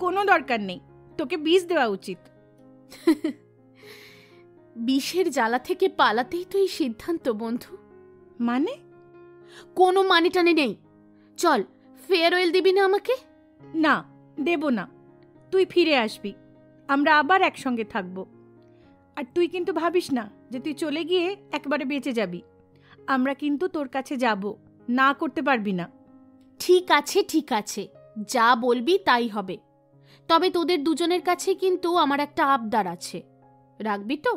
S3: কোনো দরকার নেই, তোকে বিষ দেওয়া উচিত।
S2: বিষের জ্বালা থেকে পালাতেই তো এই সিদ্ধান্ত বন্ধু।
S3: মানে?
S2: কোনো মানে টানে নেই। চল, ফেয়ারওয়েল দিবি না আমাকে?
S3: না, দেব না। তুই ফিরে আসবি, আমরা আবার একসঙ্গে থাকবো। আর তুই কিন্তু ভাবিস না যে তুই চলে গিয়ে একবারে বেঁচে যাবি। আমরা কিন্তু তোর কাছে যাব, না করতে পারবি না।
S2: ঠিক আছে ঠিক আছে, যা বলবি তাই হবে। তবে তোদের দুজনের কাছে কিন্তু আমার একটা আবদার আছে, রাখবি তো?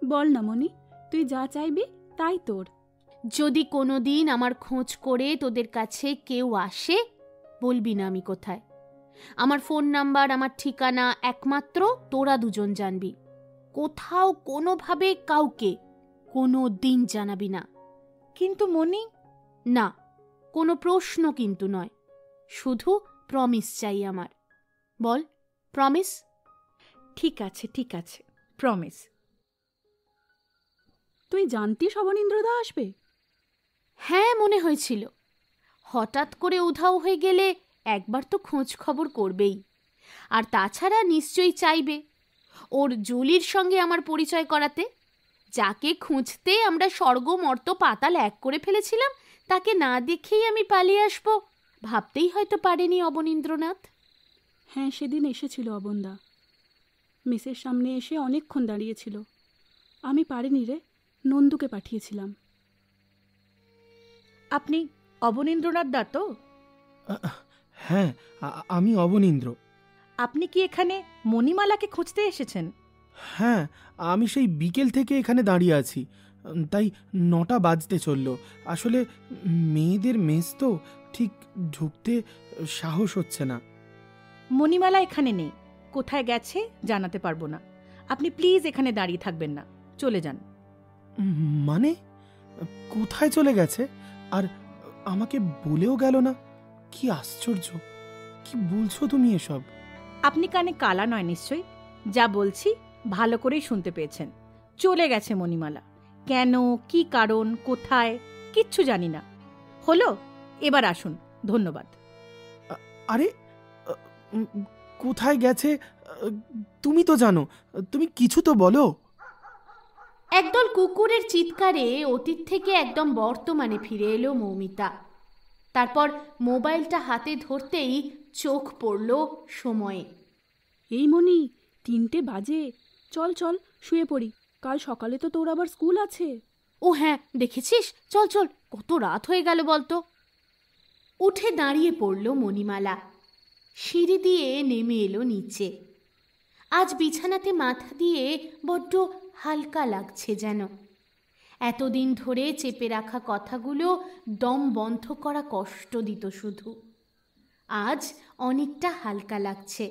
S5: বল না মনি, তুই যা চাইবি তাই তোর।
S2: যদি কোনোদিন আমার খোঁজ করে তোদের কাছে কেউ আসে, বলবি না আমি কোথায়। আমার ফোন নাম্বার, আমার ঠিকানা একমাত্র তোরা দুজন জানবি। কোথাও কোনোভাবে কাউকে কোনো দিন জানাবি না।
S6: কিন্তু মনি।
S2: না, কোনো প্রশ্ন কিন্তু নয়, শুধু প্রমিস চাই আমার। বল, প্রমিস?
S6: ঠিক আছে, ঠিক আছে, প্রমিস।
S5: তুই জানতিস অবনীন্দ্রদা আসবে?
S2: হ্যাঁ, মনে হয়েছিল। হঠাৎ করে উধাও হয়ে গেলে একবার তো খোঁজ খবর করবেই। আর তাছাড়া নিশ্চয়ই চাইবে ওর জুলির সঙ্গে আমার পরিচয় করাতে। যাকে খুঁজতে আমরা স্বর্গ মর্ত পাতাল এক করে ফেলেছিলাম, তাকে না দেখেই আমি পালিয়ে আসবো, ভাবতেই হয়তো পারেনি অবনীন্দ্রনাথ।
S5: হ্যাঁ, সেদিন এসেছিল অবনদা, মেসের সামনে এসে অনেকক্ষণ দাঁড়িয়েছিল। আমি পারিনি রে, নন্দুকে পাঠিয়েছিলাম।
S6: আপনি অবনীন্দ্রনাথ দা তো?
S1: হ্যাঁ, আমি অবনীন্দ্র।
S6: আপনি কি এখানে মণিমালাকে খুঁজতে এসেছেন?
S1: হ্যাঁ, আমি সেই বিকেল থেকে এখানে দাঁড়িয়ে আছি, তাই 9টা বাজতে চলল। আসলে মেয়েদের মেস তো, ঠিক ঢুকতে সাহস হচ্ছে না।
S6: মণিমালা এখানে নেই, কোথায় গেছে জানাতে পারবো না। আপনি প্লিজ এখানে দাঁড়িয়ে থাকবেন না, চলে যান।
S1: মানে কোথায় চলে গেছে? আর আমাকে বলেও গেল না? কি আশ্চর্য! কি বলছো তুমি এসব?
S6: আপনি কানে কালা নয় নিশ্চয়ই, যা বলছি ভালো করেই শুনতে পেয়েছেন। চলে গেছে মণিমালা। কেন, কি কারণ, কোথায়, কিচ্ছু জানি না। হলো, এবার আসুন, ধন্যবাদ।
S1: আরে কোথায় গেছে তুমি তো জানো, তুমি কিছু তো বলো।
S2: একদল কুকুরের চিৎকারে অতীত থেকে একদম বর্তমানে ফিরে এলো মৌমিতা। তারপর মোবাইলটা হাতে ধরতেই চোখ পড়ল সময়ে।
S5: এই মনি, 3টে বাজে, চল চল শুয়ে পড়ি, কাল সকালে তো তোর আবার স্কুল আছে।
S2: ও হ্যাঁ, দেখেছিস, চল চল, কত রাত হয়ে গেল বলতো। উঠে দাঁড়িয়ে পড়ল মণিমালা, সিঁড়ি দিয়ে নেমে এলো নিচে। আজ বিছানাতে মাথা দিয়ে বড্ড হালকা লাগছে যেন। এতদিন ধরে চেপে রাখা কথাগুলো দম বন্ধ করা কষ্ট দিত শুধু। আজ অনেকটা হালকা লাগছে।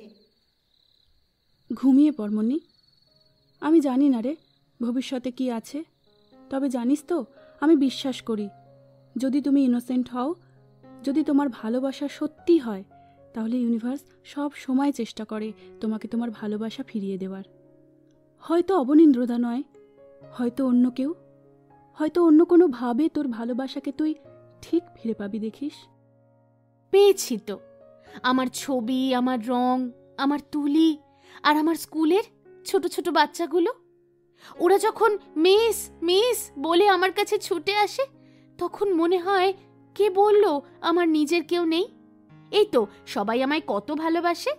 S5: ঘুমিয়ে পড় মনি। আমি জানি না রে ভবিষ্যতে কি আছে, তবে জানিস তো আমি বিশ্বাস করি, যদি তুমি ইনোসেন্ট হও, যদি তোমার ভালোবাসা সত্যি হয়, তাহলে ইউনিভার্স সব সময় চেষ্টা করে তোমাকে তোমার ভালোবাসা ফিরিয়ে দেওয়ার। হয়তো অবনীন্দ্রদা নয়, হয়তো অন্য কেউ, হয়তো অন্য কোনো ভাবে তোর ভালোবাসাকে তুই ঠিক ফিরে পাবি, দেখিস।
S2: পেয়েছি তো, আমার ছবি, আমার রং, আমার তুলি, আর আমার স্কুলের ছোট ছোট বাচ্চাগুলো। ওরা যখন মিস মিস বলে আমার কাছে ছুটে আসে, তখন মনে হয় কে বলল আমার নিজের কেউ নেই। এই তো সবাই আমায় কত ভালোবাসে।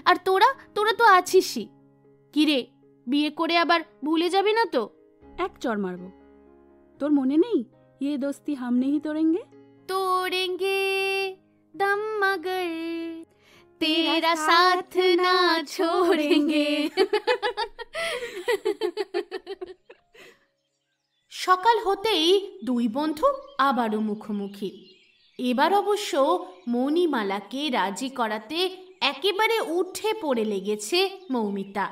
S2: আর তোরা তোরা তো আছিসই। কিরে, বিয়ে করে আবার ভুলে যাবি না তো?
S5: এক চর মারব। তোর মনে নেই, ইয়ে দোস্তি হাম নেহি তোরেঙ্গে?
S2: তোরেঙ্গে দম মগর তেরা সাথ না ছোড়েঙ্গে। সকাল হতেই দুই বন্ধু আবারও মুখোমুখি। এবার অবশ্য মণিমালাকে রাজি করাতে একেবারে উঠে পড়ে লেগেছে মৌমিতা।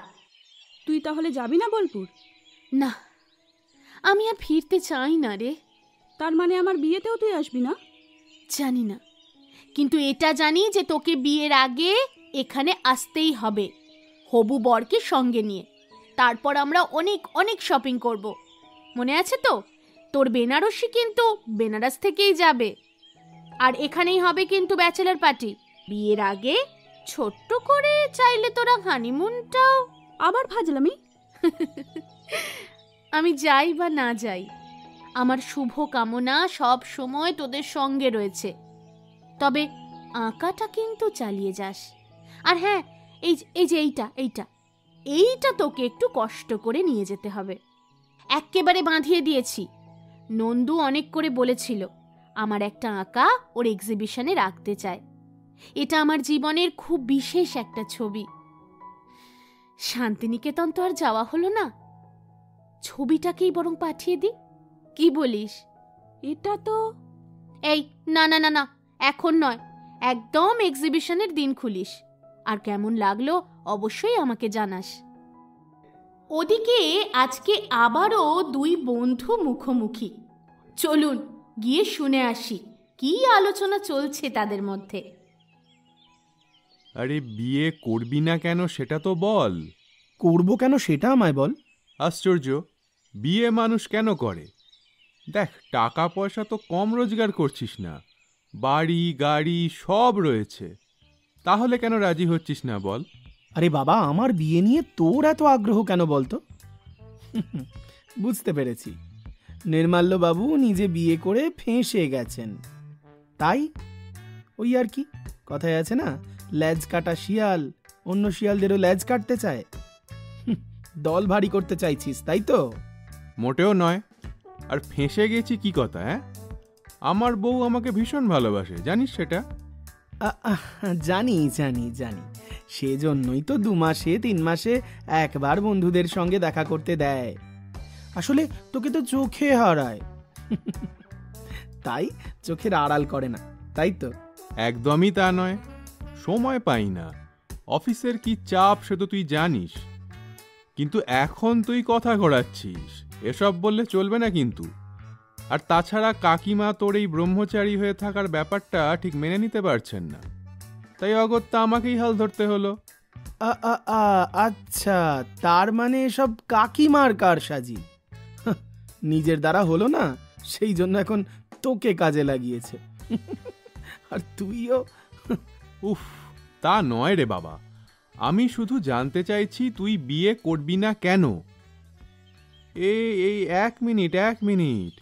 S5: তুই তাহলে যাবি না বোলপুর?
S2: না, আমি আর ফিরতে চাই না রে।
S5: তার মানে আমার বিয়েতেও তুই আসবি না?
S2: জানি না, কিন্তু এটা জানি যে তোকে বিয়ের আগে এখানে আসতেই হবে, হবু বরকে সঙ্গে নিয়ে। তারপর আমরা অনেক অনেক শপিং করব। মনে আছে তো? তোর বেনারসি কিন্তু বেনারস থেকেই যাবে, আর এখানেই হবে কিন্তু ব্যাচেলার পার্টি। বিয়ের আগে ছোট্ট করে চাইলে তোরা হানিমুনটাও।
S5: আবার ফাজলামি?
S2: আমি যাই বা না যাই, আমার শুভ কামনা সব সময় তোদের সঙ্গে রয়েছে। তবে আঁকাটা কিন্তু চালিয়ে যাস। আর হ্যাঁ, এই যে এইটা তোকে একটু কষ্ট করে নিয়ে যেতে হবে। এক্কেবারে বাঁধিয়ে দিয়েছি। নন্দু অনেক করে বলেছিল আমার একটা আঁকা ওর এক্সিবিশনে রাখতে চায়। এটা আমার জীবনের খুব বিশেষ একটা ছবি। শান্তিনিকেতন তো আর যাওয়া হলো না, ছবিটাকেই বরং পাঠিয়ে দিই, কি বলিস?
S5: এটা তো
S2: এই না না না না, এখন নয়, একদম এক্সিবিশনের দিন খুলিস। আর কেমন লাগলো অবশ্যই আমাকে জানাস। ওদিকে আজকে আবারও দুই বন্ধু মুখোমুখি। চলুন গিয়ে শুনে আসি কি আলোচনা চলছে তাদের মধ্যে।
S7: আরে বিয়ে করবি না কেন সেটা তো বল।
S1: করবো কেন সেটা আমায় বল।
S7: আশ্চর্য, বিয়ে মানুষ কেন করে? দেখ, টাকা পয়সা তো কম রোজগার করছিস না, বাড়ি গাড়ি সব রয়েছে, তাহলে কেন রাজি হচ্ছিস না বল?
S1: আরে বাবা, আমার বিয়ে নিয়ে তোর এত আগ্রহ কেন বলতো? বুঝতে পেরেছি, নির্মাল্য বাবু নিজে বিয়ে করে ফেঁসে গেছেন, তাই ওই আর কি, কথায় আছে না, লেজ কাটা শিয়াল অন্য শিয়ালদেরও লেজ কাটতে চায়। দল ভারী করতে চাইছিস, তাই তো?
S7: মোটেও নয়। আর ফেঁসে গেছি কি কথা? হ্যাঁ, আমার বউ আমাকে ভীষণ ভালোবাসে, জানিস সেটা?
S1: জানি জানি জানি, সেজন্যই তো 2 মাসে 3 মাসে একবার বন্ধুদের সঙ্গে দেখা করতে দেয়। আসলে তোকে তো চোখে হারায়, তাই চোখের আড়াল করে না, তাই তো?
S7: একদমই তা নয়, সময় পাই না, অফিসের কি চাপ সে তো তুই জানিস। কিন্তু এখন তুই কথা ঘোরাচ্ছিস, এসব বললে চলবে না কিন্তু। আর তাছাড়া কাকিমা তোর এই ব্রহ্মচারী হয়ে থাকার ব্যাপারটা ঠিক মেনে নিতে পারছেন না, তাই অগত্যা আমাকেই হাল ধরতে হলো।
S1: আচ্ছা, তার মানে এসব কাকিমার কারসাজি। নিজের দ্বারা হলো না, সেই জন্য এখন তোকে কাজে লাগিয়েছে। আর তুইও।
S7: উফ, তা নয় রে বাবা, আমি শুধু জানতে চাইছি তুই বিয়ে করবি না কেন। এই 1 মিনিট,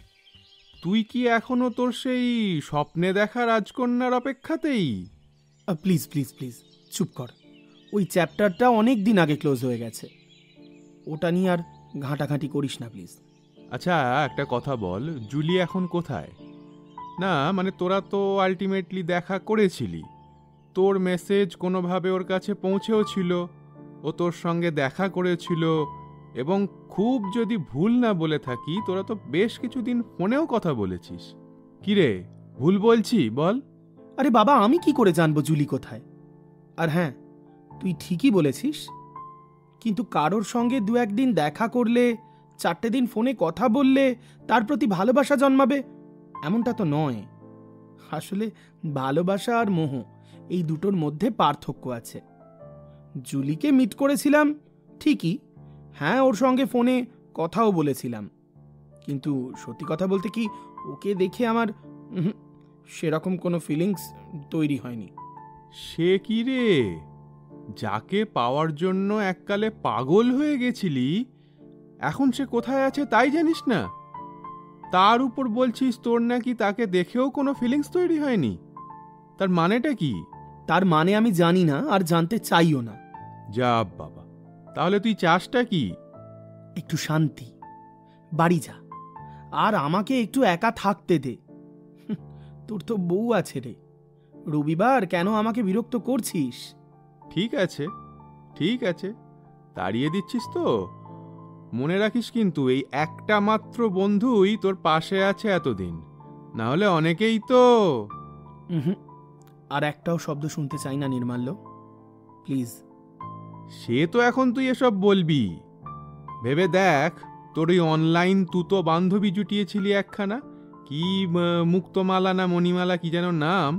S7: তুই কি এখনো তোর সেই স্বপ্নে দেখা রাজকন্যার অপেক্ষাতেই?
S1: প্লিজ প্লিজ প্লিজ চুপ কর, ওই চ্যাপ্টারটা অনেক দিন আগে ক্লোজ হয়ে গেছে, ওটা নিয়ে আর ঘাঁটাঘাঁটি করিস না প্লিজ।
S7: আচ্ছা, একটা কথা বল, জুলি এখন কোথায়? না মানে তোরা তো আলটিমেটলি দেখা করেছিলি, তোর মেসেজ কোনোভাবে ওর কাছে পৌঁছেও ছিল, ও তোর সঙ্গে দেখা করেছিল, এবং খুব যদি ভুল না বলে থাকি তোরা তো বেশ কিছুদিন ফোনেও কথা বলেছিস। কিরে, ভুল বলছি বল?
S1: আরে বাবা, আমি কি করে জানবো জুলি কোথায়? আর হ্যাঁ, তুই ঠিকই বলেছিস, কিন্তু কারোর সঙ্গে 2-1 দিন দেখা করলে, 4টে দিন ফোনে কথা বললে তার প্রতি ভালোবাসা জন্মাবে এমনটা তো নয়। আসলে ভালোবাসা আর মোহ এই দুটোর মধ্যে পার্থক্য আছে। জুলিকে মিট করেছিলাম ঠিকই, হ্যাঁ ওর সঙ্গে ফোনে কথাও বলেছিলাম, কিন্তু সত্যি কথা বলতে কি, ওকে দেখে আমার সেরকম কোনো ফিলিংস তৈরি হয়নি।
S7: সে কি রে, যাকে পাওয়ার জন্য এককালে পাগল হয়ে গেছিলি, এখন সে কোথায় আছে তাই জানিস না? তার উপর বলছিস তোর নাকি তাকে দেখেও কোনো ফিলিংস তৈরি হয়নি। তার মানেটা কি?
S1: তার মানে আমি জানি না, আর জানতে চাইও না।
S7: যা বাবা, তাহলে তুই চাসটা কি?
S1: একটু শান্তি, বাড়ি যা, আর আমাকে একটু একা থাকতে দে। তোর তো বউ আছে রে, রবিবার কেন আমাকে বিরক্ত করছিস?
S7: ঠিক আছে ঠিক আছে, তাড়িয়ে দিচ্ছিস তো? মনে রাখিস কিন্তু, এই একটা মাত্র বন্ধুই তোর পাশে আছে এতদিন, না হলে অনেকেই তো।
S1: আর একটাও শব্দ শুনতে চাই না নির্মাল্য, প্লিজ।
S7: সে তো এখন তুই এসব বলবি, ভেবে দেখ, তোর ওই অনলাইন তুতো বান্ধবী জুটিয়েছিলি একখানা, কি মুক্তমালা না মণিমালা কি যেন নাম,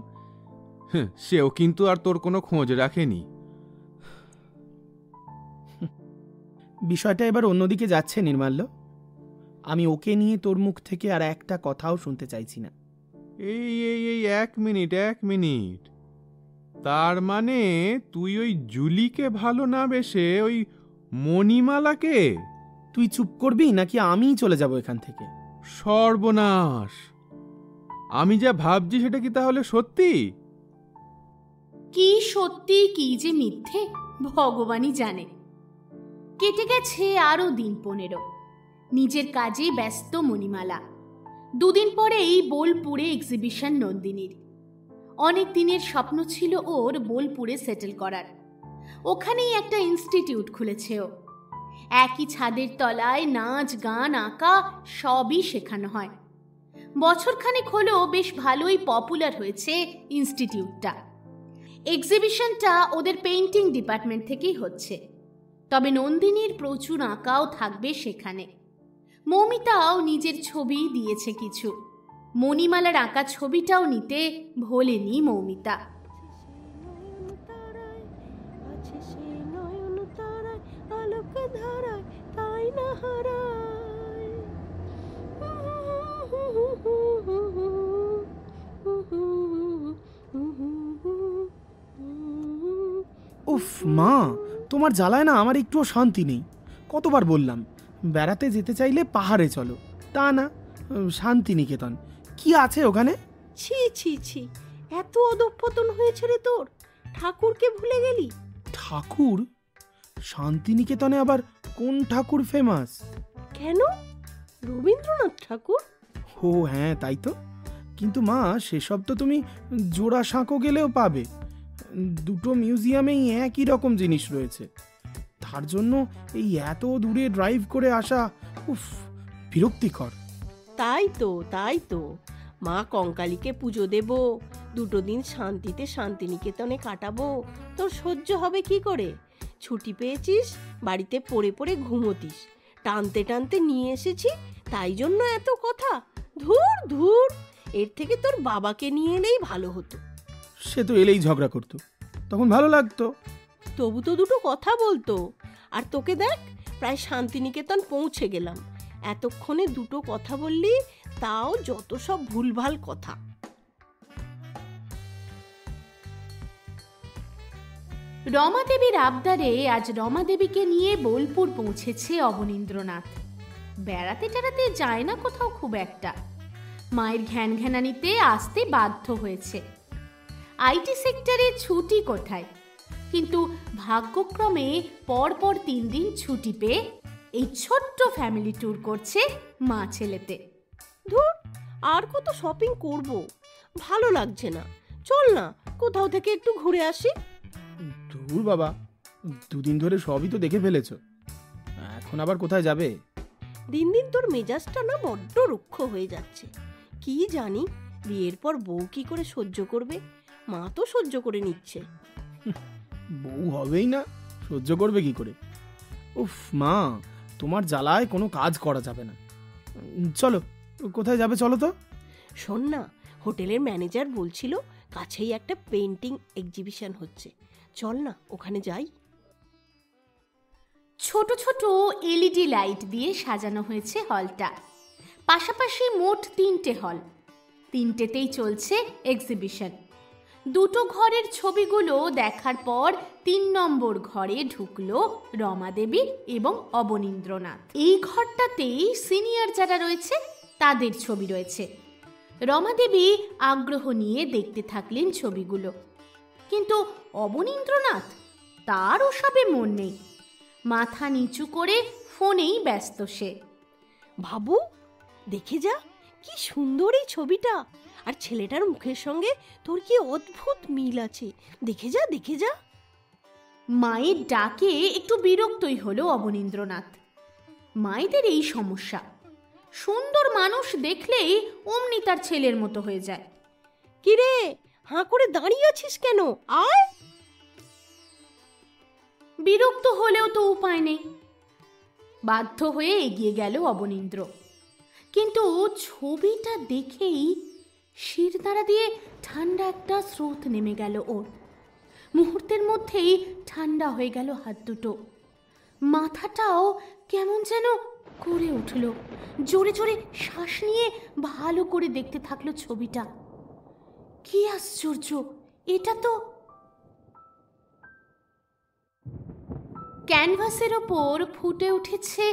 S7: সেও কিন্তু আর তোর কোনো খোঁজ রাখেনি।
S1: বিষয়টা এবার অন্যদিকে যাচ্ছে নির্মাল্য, আমি ওকে নিয়ে তোর মুখ থেকে আর একটা কথাও শুনতে চাইছি না।
S7: এই 1 মিনিট, তার মানে তুই ওই জুলিকে ভালো না বেশে ওই মণিমালাকে?
S1: তুই চুপ করবি নাকি আমিই চলে যাব এখান থেকে?
S7: সর্বনাশ, আমি যা ভাবছি সেটা কি তাহলে সত্যি?
S2: কি সত্যি কি যে মিথ্যে ভগবানই জানে। কেটে গেছে আরো দিন 15, নিজের কাজে ব্যস্ত মণিমালা। 2 দিন পরেই বোলপুরে এক্সিবিশন নন্দিনীর। অনেক দিনের স্বপ্ন ছিল ওর বোলপুরে সেটেল করার। ওখানেই একটা ইনস্টিটিউট খুলেছে ও। একই ছাদের তলায় নাচ, গান, আঁকা সবই শেখানো হয়। বছরখানেক হলো বেশ ভালোই পপুলার হয়েছে ইনস্টিটিউটটা। এক্সিবিশনটা ওদের পেইন্টিং ডিপার্টমেন্ট থেকেই হচ্ছে। তবে নন্দিনীর প্রচুর আঁকাও থাকবে সেখানে। মৌমিতাও নিজের ছবি দিয়েছে কিছু। মণিমালার আঁকা ছবিটাও নিতে ভোলেনি মৌমিতা।
S1: উফ মা, তোমার জ্বালায় না আমার একটুও শান্তি নেই। কতবার বললাম বেড়াতে যেতে চাইলে পাহাড়ে চলো, তা না, শান্তিনিকেতন কি আছে ওখানে?
S3: ছি ছি ছি, এত অধঃপতন হয়েছে রে তোর! ঠাকুরকে ভুলে গেলি?
S1: ঠাকুর? শান্তিনিকেতনে আবার কোন ঠাকুর ফেমাস?
S3: কেন, রবীন্দ্রনাথ ঠাকুর?
S1: ও হ্যাঁ, তাই তো। কিন্তু মা, সেসব তো তুমি জোড়াসাঁকো গেলেও পাবে। দুটো মিউজিয়ামেই একই রকম জিনিস রয়েছে। তার জন্য এই এত দূরে ড্রাইভ করে আসা, উফ, বিরক্তিকর।
S3: তাই তো মা কঙ্কালীকে পুজো দেব, দুটো দিন শান্তিতে শান্তিনিকেতনে কাটাবো, তোর সহ্য হবে কি করে? ছুটি পেয়েছিস, বাড়িতে পড়ে পড়ে ঘুমোতিস, টানতে টানতে নিয়ে এসেছি, তাই জন্য এত কথা। ধুর ধুর, এর থেকে তোর বাবাকে নিয়ে এলেই ভালো হতো।
S1: সে তো এলেই ঝগড়া করতো, তখন ভালো লাগতো।
S3: তবু তো দুটো কথা বলতো। আর তোকে দেখ, প্রায় শান্তিনিকেতন পৌঁছে গেলাম, এতক্ষণে দুটো কথা বললি, তাও যত সব ভুলভাল কথা।
S2: রমাদেবীর আবদারে আজ রমাদেবীকে নিয়ে বোলপুর পৌঁছেছে অবনীন্দ্রনাথ। বেড়াতে টেড়াতে যায় না কোথাও খুব একটা। মায়ের ঘ্যান ঘ্যানানিতে আসতে বাধ্য হয়েছে। আইটি সেক্টরে ছুটি কোথায়, কিন্তু ভাগ্যক্রমে পরপর 3 দিন ছুটি পেয়ে এই ছোট্ট ফ্যামিলি ট্যুর করছে মা ছেলেতে।
S3: ধুর, আর কত শপিং করব, ভালো লাগছে না। চল না, কোথাও থেকে একটু ঘুরে আসি।
S1: দূর বাবা, 2 দিন ধরে সবই তো দেখে ফেলেছ, এখন আবার কোথায় যাবে?
S3: দিন দিন তোর মেজাজটা না বড্ড রুক্ষ হয়ে যাচ্ছে। কি জানি বিয়ের পর বউ কি করে সহ্য করবে। মা তো সহ্য করে নিচ্ছে।
S1: বউ হবেই না, সহ্য করবে কি করে? উফ মা, তোমার জ্বালায় কোনো কাজ করা যাবে না। চলো, কোথায় যাবে চলো তো।
S3: শোন না, হোটেলের ম্যানেজার বলছিল কাছেই একটা পেইন্টিং এক্সিবিশন হচ্ছে, চল না ওখানে যাই।
S2: ছোট ছোট এলইডি লাইট দিয়ে সাজানো হয়েছে হলটা। পাশাপাশি মোট 3টে হল, 3টেতেই চলছে এক্সিবিশন। 2টো ঘরের ছবিগুলো দেখার পর 3 নম্বর ঘরে ঢুকলো রমাদেবী এবং অবনীন্দ্রনাথ। এই ঘরটাতেই সিনিয়র যারা রয়েছে তাদের ছবি রয়েছে। রমাদেবী আগ্রহ নিয়ে দেখতে থাকলেন ছবিগুলো, কিন্তু অবনীন্দ্রনাথ, তার ওসবে মন নেই। মাথা নিচু করে ফোনেই ব্যস্ত সে।
S3: বাবু, দেখে যা কি সুন্দর এই ছবিটা, আর ছেলেটার মুখের সঙ্গে তোর কি অদ্ভুত মিল আছে, দেখে যা দেখে যা।
S2: মায়ের ডাকে একটু বিরক্তই হলো অবনীন্দ্রনাথ। মায়েদের এই সমস্যা, সুন্দর মানুষ দেখলেই অমনি তার ছেলের মতো হয়ে যায়।
S3: কিরে, হাঁ করে দাঁড়িয়ে আছিস কেন? আয়।
S2: বিরক্ত হলেও তো উপায় নেই, বাধ্য হয়ে এগিয়ে গেল অবনীন্দ্র। কিন্তু ছবিটা দেখেই শিরদাঁড়া দিয়ে ঠান্ডা একটা স্রোত নেমে গেল ওর। মুহূর্তের মধ্যেই ঠান্ডা হয়ে গেল হাত দুটো, মাথাটাও কেমন যেন করে উঠল। জোরে জোরে শ্বাস নিয়ে ভালো করে দেখতে থাকলো ছবিটা। কি আশ্চর্য, এটা তো ক্যানভাসের ওপর ফুটে উঠেছে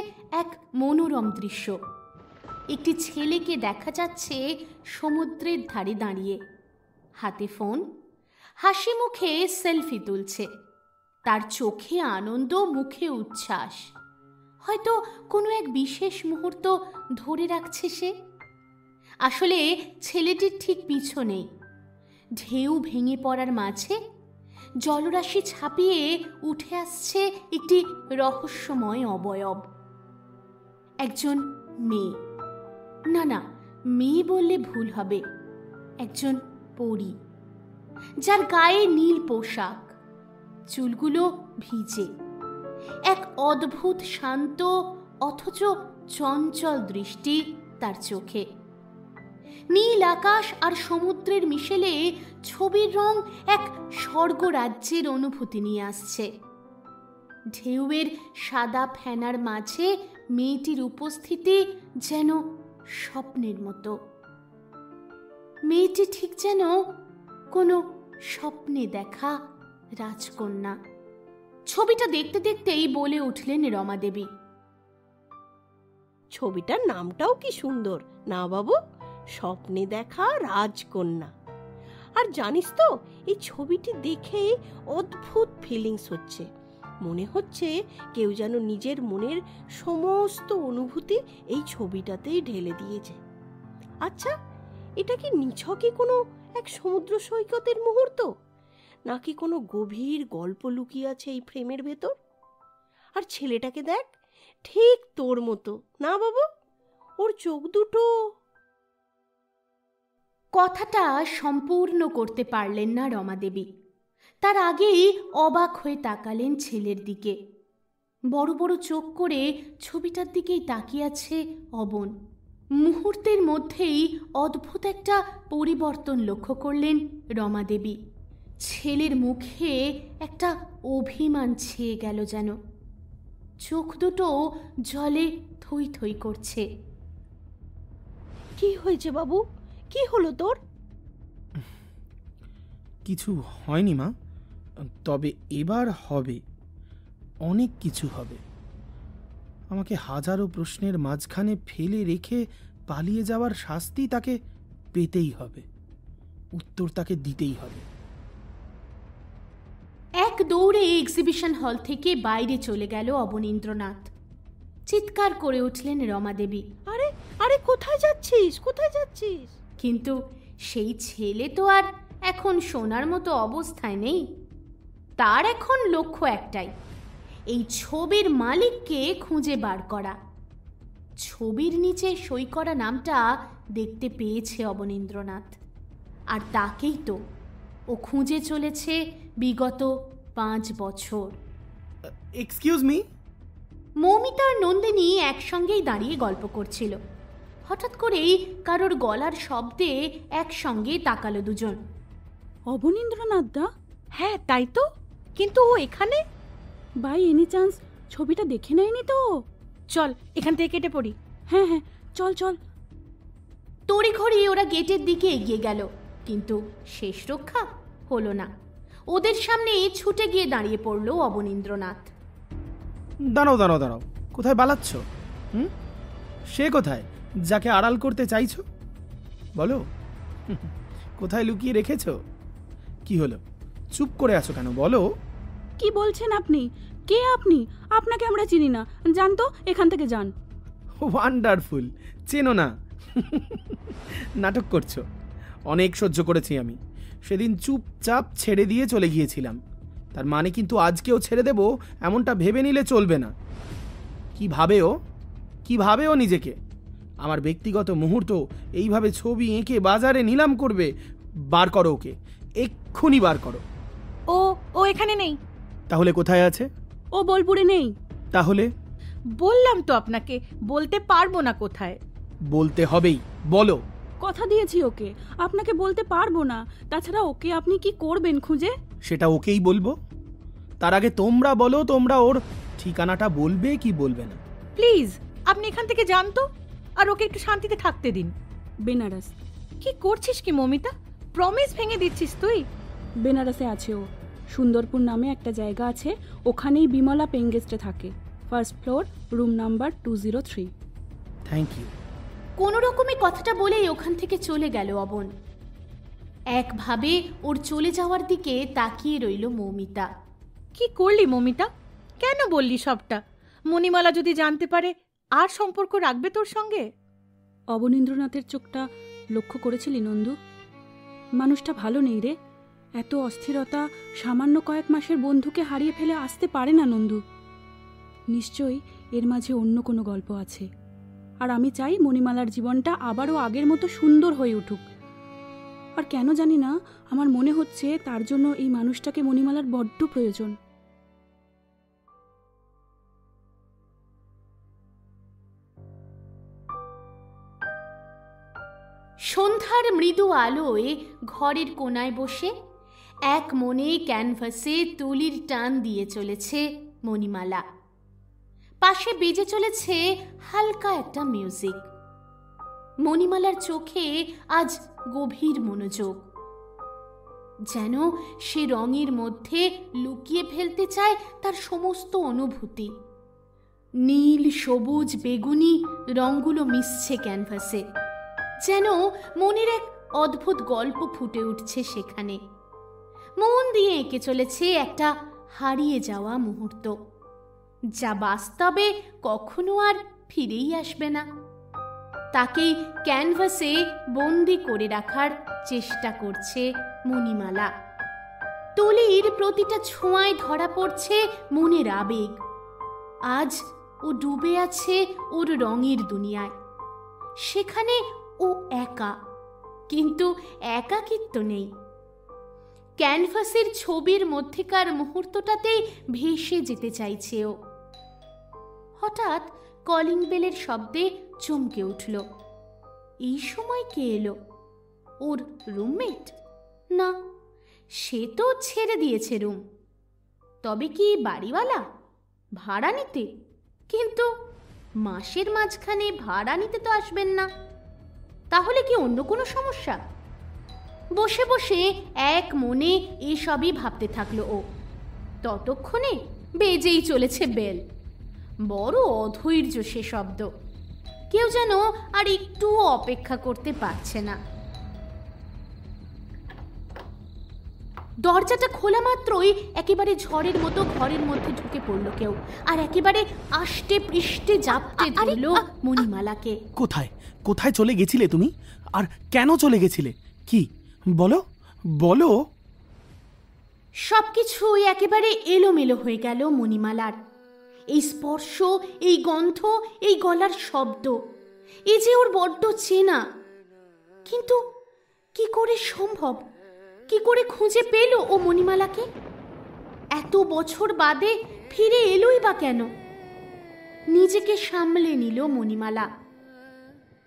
S2: এক মনোরম দৃশ্য। একটি ছেলেকে দেখা যাচ্ছে সমুদ্রের ধারে দাঁড়িয়ে, হাতে ফোন, হাসি মুখে সেলফি তুলছে। তার চোখে আনন্দ, মুখে উচ্ছ্বাস। হয়তো কোনো এক বিশেষ মুহূর্ত ধরে রাখছে সে। আসলে ছেলেটির ঠিক পিছনেই ঢেউ ভেঙে পড়ার মাঝে জলরাশি ছাপিয়ে উঠে আসছে একটি রহস্যময় অবয়ব। একজন মেয়ে, না না, মেয়ে বললে ভুল হবে, একজন পরী, যার গায়ে নীল পোশাক, চুলগুলো ভিজে, এক অদ্ভুত শান্ত অথচ চঞ্চল দৃষ্টি তার চোখে। নীল আকাশ আর সমুদ্রের মিশেলে ছবির রং এক স্বর্গরাজ্যের অনুভূতি নিয়ে আসছে। ঢেউয়ের সাদা ফেনার মাঝে মেয়েটির উপস্থিতি যেন স্বপ্নের মতো। মেয়েটি ঠিক যেন কোনো স্বপ্নে দেখা রাজকন্যা। ছবিটা দেখতে দেখতেই বলে উঠলেন রমাদেবী,
S3: ছবিটার নামটাও কি সুন্দর না বাবু, স্বপ্নে দেখা রাজকন্যা। আর জানিস তো, এই ছবিটি দেখে অদ্ভুত ফিলিংস হচ্ছে। মনে হচ্ছে কেউ যেন নিজের মনের সমস্ত অনুভূতি এই ছবিটাতেই ঢেলে দিয়েছে। আচ্ছা, এটা কি নিছকই কোনো এক সমুদ্র সৈকতের মুহূর্ত, নাকি কোনো গভীর গল্প লুকিয়ে আছে এই ফ্রেমের ভেতর? আর ছেলেটাকে দেখ, ঠিক তোর মতো না বাবু, ওর চোখ দুটো।
S2: কথাটা সম্পূর্ণ করতে পারলেন না রমাদেবী। তার আগেই অবাক হয়ে তাকালেন ছেলের দিকে। বড় বড় চোখ করে ছবিটার দিকেই তাকিয়ে আছে অবন। মুহূর্তের মধ্যেই অদ্ভুত একটা পরিবর্তন লক্ষ্য করলেন রমাদেবী। ছেলের মুখে একটা অভিমান ছেয়ে গেল যেন। চোখ দুটো জলে থই থই করছে।
S3: কি হয়েছে বাবু, কি হলো তোর?
S1: কিছু হয়নি মা, তবে এবার হবে, অনেক কিছু হবে। আমাকে হাজারো প্রশ্নের মাঝখানে ফেলে রেখে পালিয়ে যাওয়ার শাস্তি তাকে পেতেই হবে, উত্তর তাকে দিতেই হবে।
S2: এক দৌড়ে এক্সিবিশন হল থেকে বাইরে চলে গেল অবনীন্দ্রনাথ। চিৎকার করে উঠলেন রমাদেবী,
S3: আরে আরে, কোথায় যাচ্ছিস, কোথায় যাচ্ছিস?
S2: কিন্তু সেই ছেলে তো আর এখন শোনার মতো অবস্থায় নেই। তার এখন লক্ষ্য একটাই, এই ছবির মালিককে খুঁজে বার করা। ছবির নিচে সই করা নামটা দেখতে পেয়েছে অবনীন্দ্রনাথ, আর তাকেই তো ও খুঁজে চলেছে বিগত 5 বছর।
S1: Excuse me.
S2: মৌমিতা আর নন্দিনী একসঙ্গেই দাঁড়িয়ে গল্প করছিল। হঠাৎ করেই কারোর গলার শব্দে একসঙ্গে তাকালো দুজন।
S5: অবনীন্দ্রনাথ দা?
S6: হ্যাঁ তাই তো, কিন্তু ও এখানে?
S5: বাই এনি চান্স ছবিটা দেখে নেয়নি তো?
S6: চল এখান থেকে কেটে পড়ি।
S5: হ্যাঁ হ্যাঁ, চল চল।
S2: তড়িঘড়ি ওরা গেটের দিকে এগিয়ে গেল, কিন্তু শেষ রক্ষা হলো না। ওদের সামনে ছুটে গিয়ে দাঁড়িয়ে পড়ল অবনীন্দ্রনাথ।
S1: দাঁড়াও দাঁড়াও দাঁড়াও, কোথায় পালাচ্ছ? সে কোথায় যাকে আড়াল করতে চাইছো? বলো, কোথায় লুকিয়ে রেখেছো? কি হলো, চুপ করে আছো কেন? বলো।
S5: কি বলছেন আপনি? কে আপনি? আপনাকে আমরা চিনি না, যান তো এখান থেকে, যান।
S1: ওয়ান্ডারফুল, চেনো না? নাটক করছো। অনেক সহ্য করেছি আমি। সেদিন চুপচাপ ছেড়ে দিয়ে চলে গিয়েছিলাম, তার মানে কিন্তু আজকেও ছেড়ে দেব এমনটা ভেবে নিলে চলবে না। কি ভাবে ও নিজেকে? আমার ব্যক্তিগত মুহূর্ত এইভাবে ছবি এঁকে বাজারে নিলাম করবে? বার করো ওকে, এক্ষুনি বার করো।
S6: ও এখানে নেই।
S1: তাহলে কোথায় আছে?
S5: ও বোলপুরে নেই।
S1: তাহলে?
S6: বললাম তো আপনাকে, বলতে পারবো না কোথায়।
S1: বলতে হবেই, বলো।
S5: কথা দিয়েছি ওকে, আপনাকে বলতে পারবো না। তাছাড়া ওকে আপনি কি করবেন খুঁজে?
S1: সেটা ওকেই বলবো। তার আগে তোমরা বলো, তোমরা ওর ঠিকানাটা বলবে কি বলবে না?
S6: প্লিজ আপনি এখান থেকে যান তো, আর ওকে একটু শান্তিতে থাকতে দিন।
S5: বেনারস।
S6: কি করছিস কি মমিতা? প্রমিস ভেঙে দিচ্ছিস তুই।
S5: বেনারসে আছে ও। সুন্দরপুর নামে একটা জায়গা আছে, ওখানেই বিমলা পেইং গেস্টে থাকে। First floor, room number 203।
S1: Thank you.
S2: কোনো রকমে কথাটা বলেই ওখান থেকে চলে গেল অবন। একভাবে ওর চলে যাওয়ার দিকে তাকিয়ে রইল মৌমিতা।
S6: কি করলি মমিতা? কেন বললি সবটা? মণিমালা যদি জানতে পারে, আর সম্পর্ক রাখবে তোর সঙ্গে?
S5: অবনীন্দ্রনাথের চোখটা লক্ষ্য করেছিলি নন্দু? মানুষটা ভালো নেই রে। এত অস্থিরতা সামান্য কয়েক মাসের বন্ধুকে হারিয়ে ফেলে আসতে পারে না নন্দু। নিশ্চয়ই এর মাঝে অন্য কোনো গল্প আছে। আর আমি চাই মণিমালার জীবনটা আবারও আগের মতো সুন্দর হয়ে উঠুক। আর কেন জানি না, আমার মনে হচ্ছে তার জন্য এই মানুষটাকে মণিমালার বড্ড প্রয়োজন।
S2: সন্ধ্যার মৃদু আলোয় ঘরের কোনায় বসে এক মনে ক্যানভাসে তুলির টান দিয়ে চলেছে মণিমালা। পাশে বেজে চলেছে হালকা একটা মিউজিক। মণিমালার চোখে আজ গভীর মনোযোগ, যেন সে রঙের মধ্যে লুকিয়ে ফেলতে চায় তার সমস্ত অনুভূতি। নীল, সবুজ, বেগুনি রঙগুলো মিশছে ক্যানভাসে, যেন মনের এক অদ্ভুত গল্প ফুটে উঠছে সেখানে। মন দিয়ে এঁকে চলেছে একটা হারিয়ে যাওয়া মুহূর্ত, যা বাস্তবে কখনো আর ফিরেই আসবে না। তাকেই ক্যানভাসে বন্দি করে রাখার চেষ্টা করছে মণিমালা। তুলির প্রতিটা ছোঁয়ায় ধরা পড়ছে মনের আবেগ। আজ ও ডুবে আছে ওর রঙের দুনিয়ায়। সেখানে ও একা, কিন্তু একাকিত্ব নেই। ক্যানভাসের ছবির মধ্যেকার মুহূর্তটাতেই ভেসে যেতে চাইছে ও। হঠাৎ কলিং বেলের শব্দে চমকে উঠল। এই সময় কে এলো? ওর রুমমেট? না, সে তো ছেড়ে দিয়েছে রুম। তবে কি বাড়িওয়ালা? ভাড়া নিতে? কিন্তু মাসের মাঝখানে ভাড়া নিতে তো আসবেন না। তাহলে কি অন্য কোনো সমস্যা? বসে বসে এক মনে এসবই ভাবতে থাকলো ও। ততক্ষণে বেজেই চলেছে বেল। বড় অধৈর্য সে শব্দ। কেউ যেন আর একটুও অপেক্ষা করতে পারছে না। দরজাটা খোলা মাত্রই একেবারে ঝড়ের মতো ঘরের মধ্যে ঢুকে পড়ল কেউ, আর একেবারে আষ্টে পৃষ্ঠে জাপটে ধরল মণিমালাকে।
S1: কোথায় কোথায় চলে গেছিলে তুমি? আর কেন চলে গেছিলে? কি বলো বলো।
S2: সবকিছুই একেবারে এলোমেলো হয়ে গেল মণিমালার। এই স্পর্শ, এই গন্ধ, এই গলার শব্দ, এই যে ওর বড্ড চেনা। কিন্তু কি করে সম্ভব? কি করে খুঁজে পেল ও মণিমালাকে? এত বছর বাদে ফিরে এলোই বা কেন? নিজেকে সামলে নিল মণিমালা।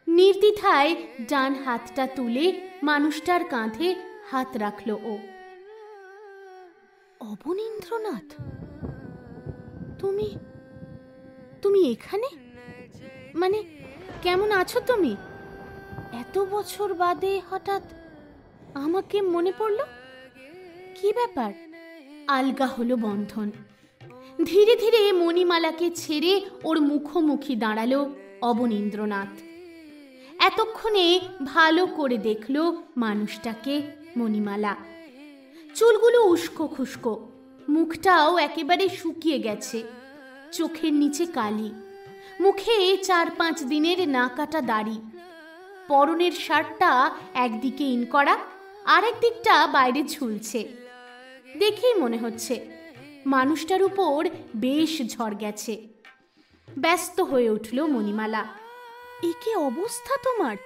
S2: নির্দ্বিধায় ডান হাতটা তুলে মানুষটার কাঁধে হাত রাখল ও। অবনীন্দ্রনাথ, তুমি তুমি এখানে? মানে কেমন আছো তুমি? এত বছর বাদে হঠাৎ আমাকে মনে পড়ল? কি ব্যাপার? আলগা হলো বন্ধন। ধীরে ধীরে মণিমালাকে ছেড়ে ওর মুখোমুখি দাঁড়ালো অবনীন্দ্রনাথ। এতক্ষণে ভালো করে দেখল মানুষটাকে মণিমালা। চুলগুলো উস্কো খুস্কো, মুখটাও একেবারে শুকিয়ে গেছে, চোখের নিচে কালি, মুখে 4-5 দিনের না কাটা দাড়ি। পরনের শার্টটা একদিকে ইন করা, আরেক দিকটা বাইরে ঝুলছে। দেখেই মনে হচ্ছে মানুষটার উপর বেশ ঝড় গেছে। ব্যস্ত হয়ে উঠল মণিমালা। এ কি অবস্থা তোমার?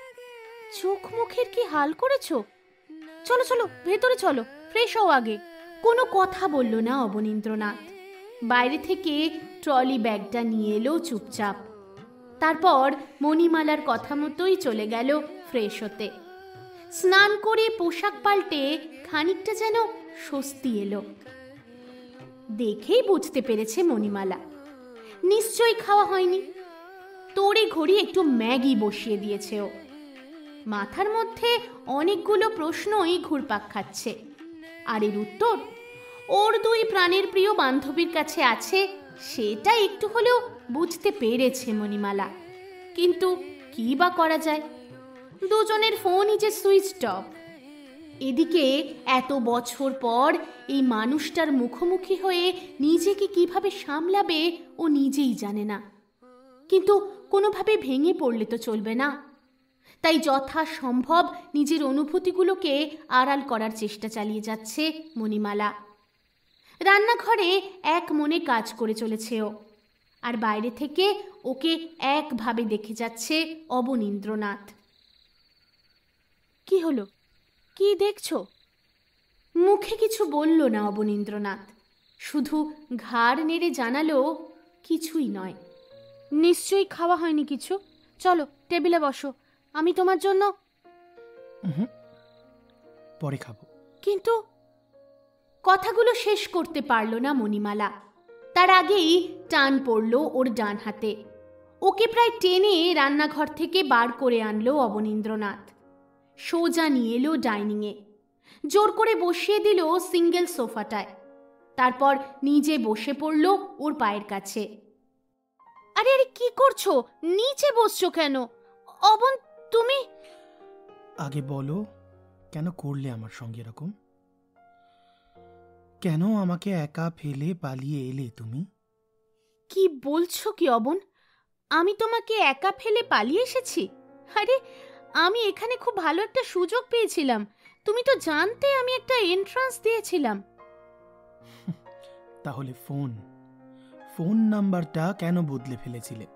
S2: চোখ মুখের কি হাল করেছো? চলো চলো, ভেতরে চলো, ফ্রেশ হও আগে। কোনো কথা বলল না অবনীন্দ্রনাথ। বাইরে থেকে ট্রলি ব্যাগটা নিয়ে এলো চুপচাপ। তারপর মণিমালার কথা মতোই চলে গেল ফ্রেশ হতে। স্নান করে পোশাক পাল্টে খানিকটা যেন স্বস্তি এলো। দেখেই বুঝতে পেরেছে মণিমালা নিশ্চয়ই খাওয়া হয়নি। তোড়ে ঘড়ি একটু ম্যাগি বসিয়ে দিয়েছে ও। মাথার মধ্যে অনেকগুলো প্রশ্নই ঘুরপাক খাচ্ছে, আর এর উত্তর ওর 2 প্রাণের প্রিয় বান্ধবীর কাছে আছে, সেটা একটু হলেও বুঝতে পেরেছে মণিমালা। কিন্তু কি বা করা যায়? দুজনের ফোনই যে সুইচড অফ। এদিকে এত বছর পর এই মানুষটার মুখোমুখি হয়ে নিজেকে কিভাবে সামলাবে ও নিজেই জানে না। কিন্তু কোনোভাবে ভেঙে পড়লে তো চলবে না। তাই যথাসম্ভব নিজের অনুভূতিগুলোকে আড়াল করার চেষ্টা চালিয়ে যাচ্ছে মণিমালা। রান্নাঘরে এক মনে কাজ করে চলেছে ও, আর বাইরে থেকে ওকে একভাবে দেখে যাচ্ছে অবনীন্দ্রনাথ।
S5: কি হলো? কি দেখছো?
S2: মুখে কিছু বলল না অবনীন্দ্রনাথ, শুধু ঘাড় নেড়ে জানালো কিছুই নয়।
S5: নিশ্চয়ই খাওয়া হয়নি কিছু। চলো টেবিলে বসো, আমি তোমার জন্য।
S1: পরে খাবো।
S5: কিন্তু
S2: কথাগুলো শেষ করতে পারল না মণিমালা। তার আগেই টান পড়ল ওর ডান হাতে। ওকে প্রায় টেনে রান্নাঘর থেকে বার করে আনলো অবনীন্দ্রনাথ। সোজা নিয়ে এলো ডাইনিংয়ে, জোর করে বসিয়ে দিল সিঙ্গেল সোফাটায়। তারপর নিজে বসে পড়ল ওর পায়ের কাছে।
S5: আরে আরে কি করছো? নিচে বসছো কেন? অবন, তুমি
S1: আগে বলো, কেন করলে আমার সঙ্গে এরকম? কেন আমাকে একা ফেলে পালিয়ে এলে তুমি?
S2: কি বলছো কি অবন? আমি তোমাকে একা ফেলে পালিয়ে এসেছি? আরে আমি এখানে খুব ভালো একটা সুযোগ পেয়েছিলাম। তুমি তো জানতে আমি একটা এন্ট্রান্স দিয়েছিলাম।
S1: তাহলে ফোন নাম্বারটা কেন বদলে ফেলেছিলে?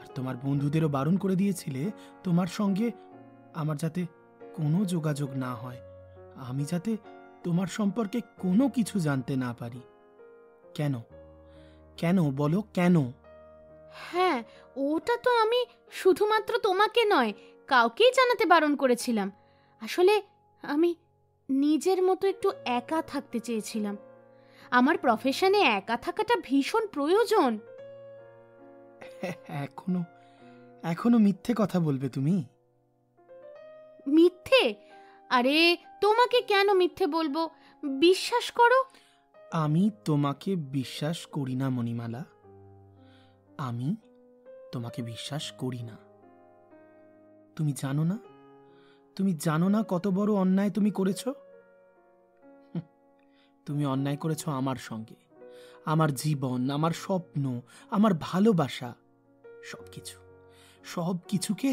S1: আর তোমার বন্ধুদেরও বারণ করে দিয়েছিলে তোমার সঙ্গে আমার যাতে কোনো যোগাযোগ না হয়, আমি যাতে তোমার সম্পর্কে কোনো কিছু জানতে না পারি। কেন কেন বলো, কেন?
S2: হ্যাঁ, ওটা তো আমি শুধুমাত্র তোমাকে নয়, কাউকেই জানাতে বারণ করেছিলাম। আসলে আমি নিজের মতো একটু একা থাকতে চেয়েছিলাম। আমার প্রফেশনে একা থাকাটা ভীষণ প্রয়োজন।
S1: এখনো মিথ্যে কথা বলবে তুমি?
S2: মিথ্যে? আরে তোমাকে কেন মিথ্যে বলবো? বিশ্বাস করো।
S1: আমি তোমাকে বিশ্বাস করি না মণিমালা, আমি তোমাকে বিশ্বাস করি না। তুমি জানো না কত বড় অন্যায় তুমি করেছ। তুমি অন্যায় করেছ আমার সঙ্গে। আমার জীবন, আমার স্বপ্ন, আমার ভালোবাসা, সবকিছুকে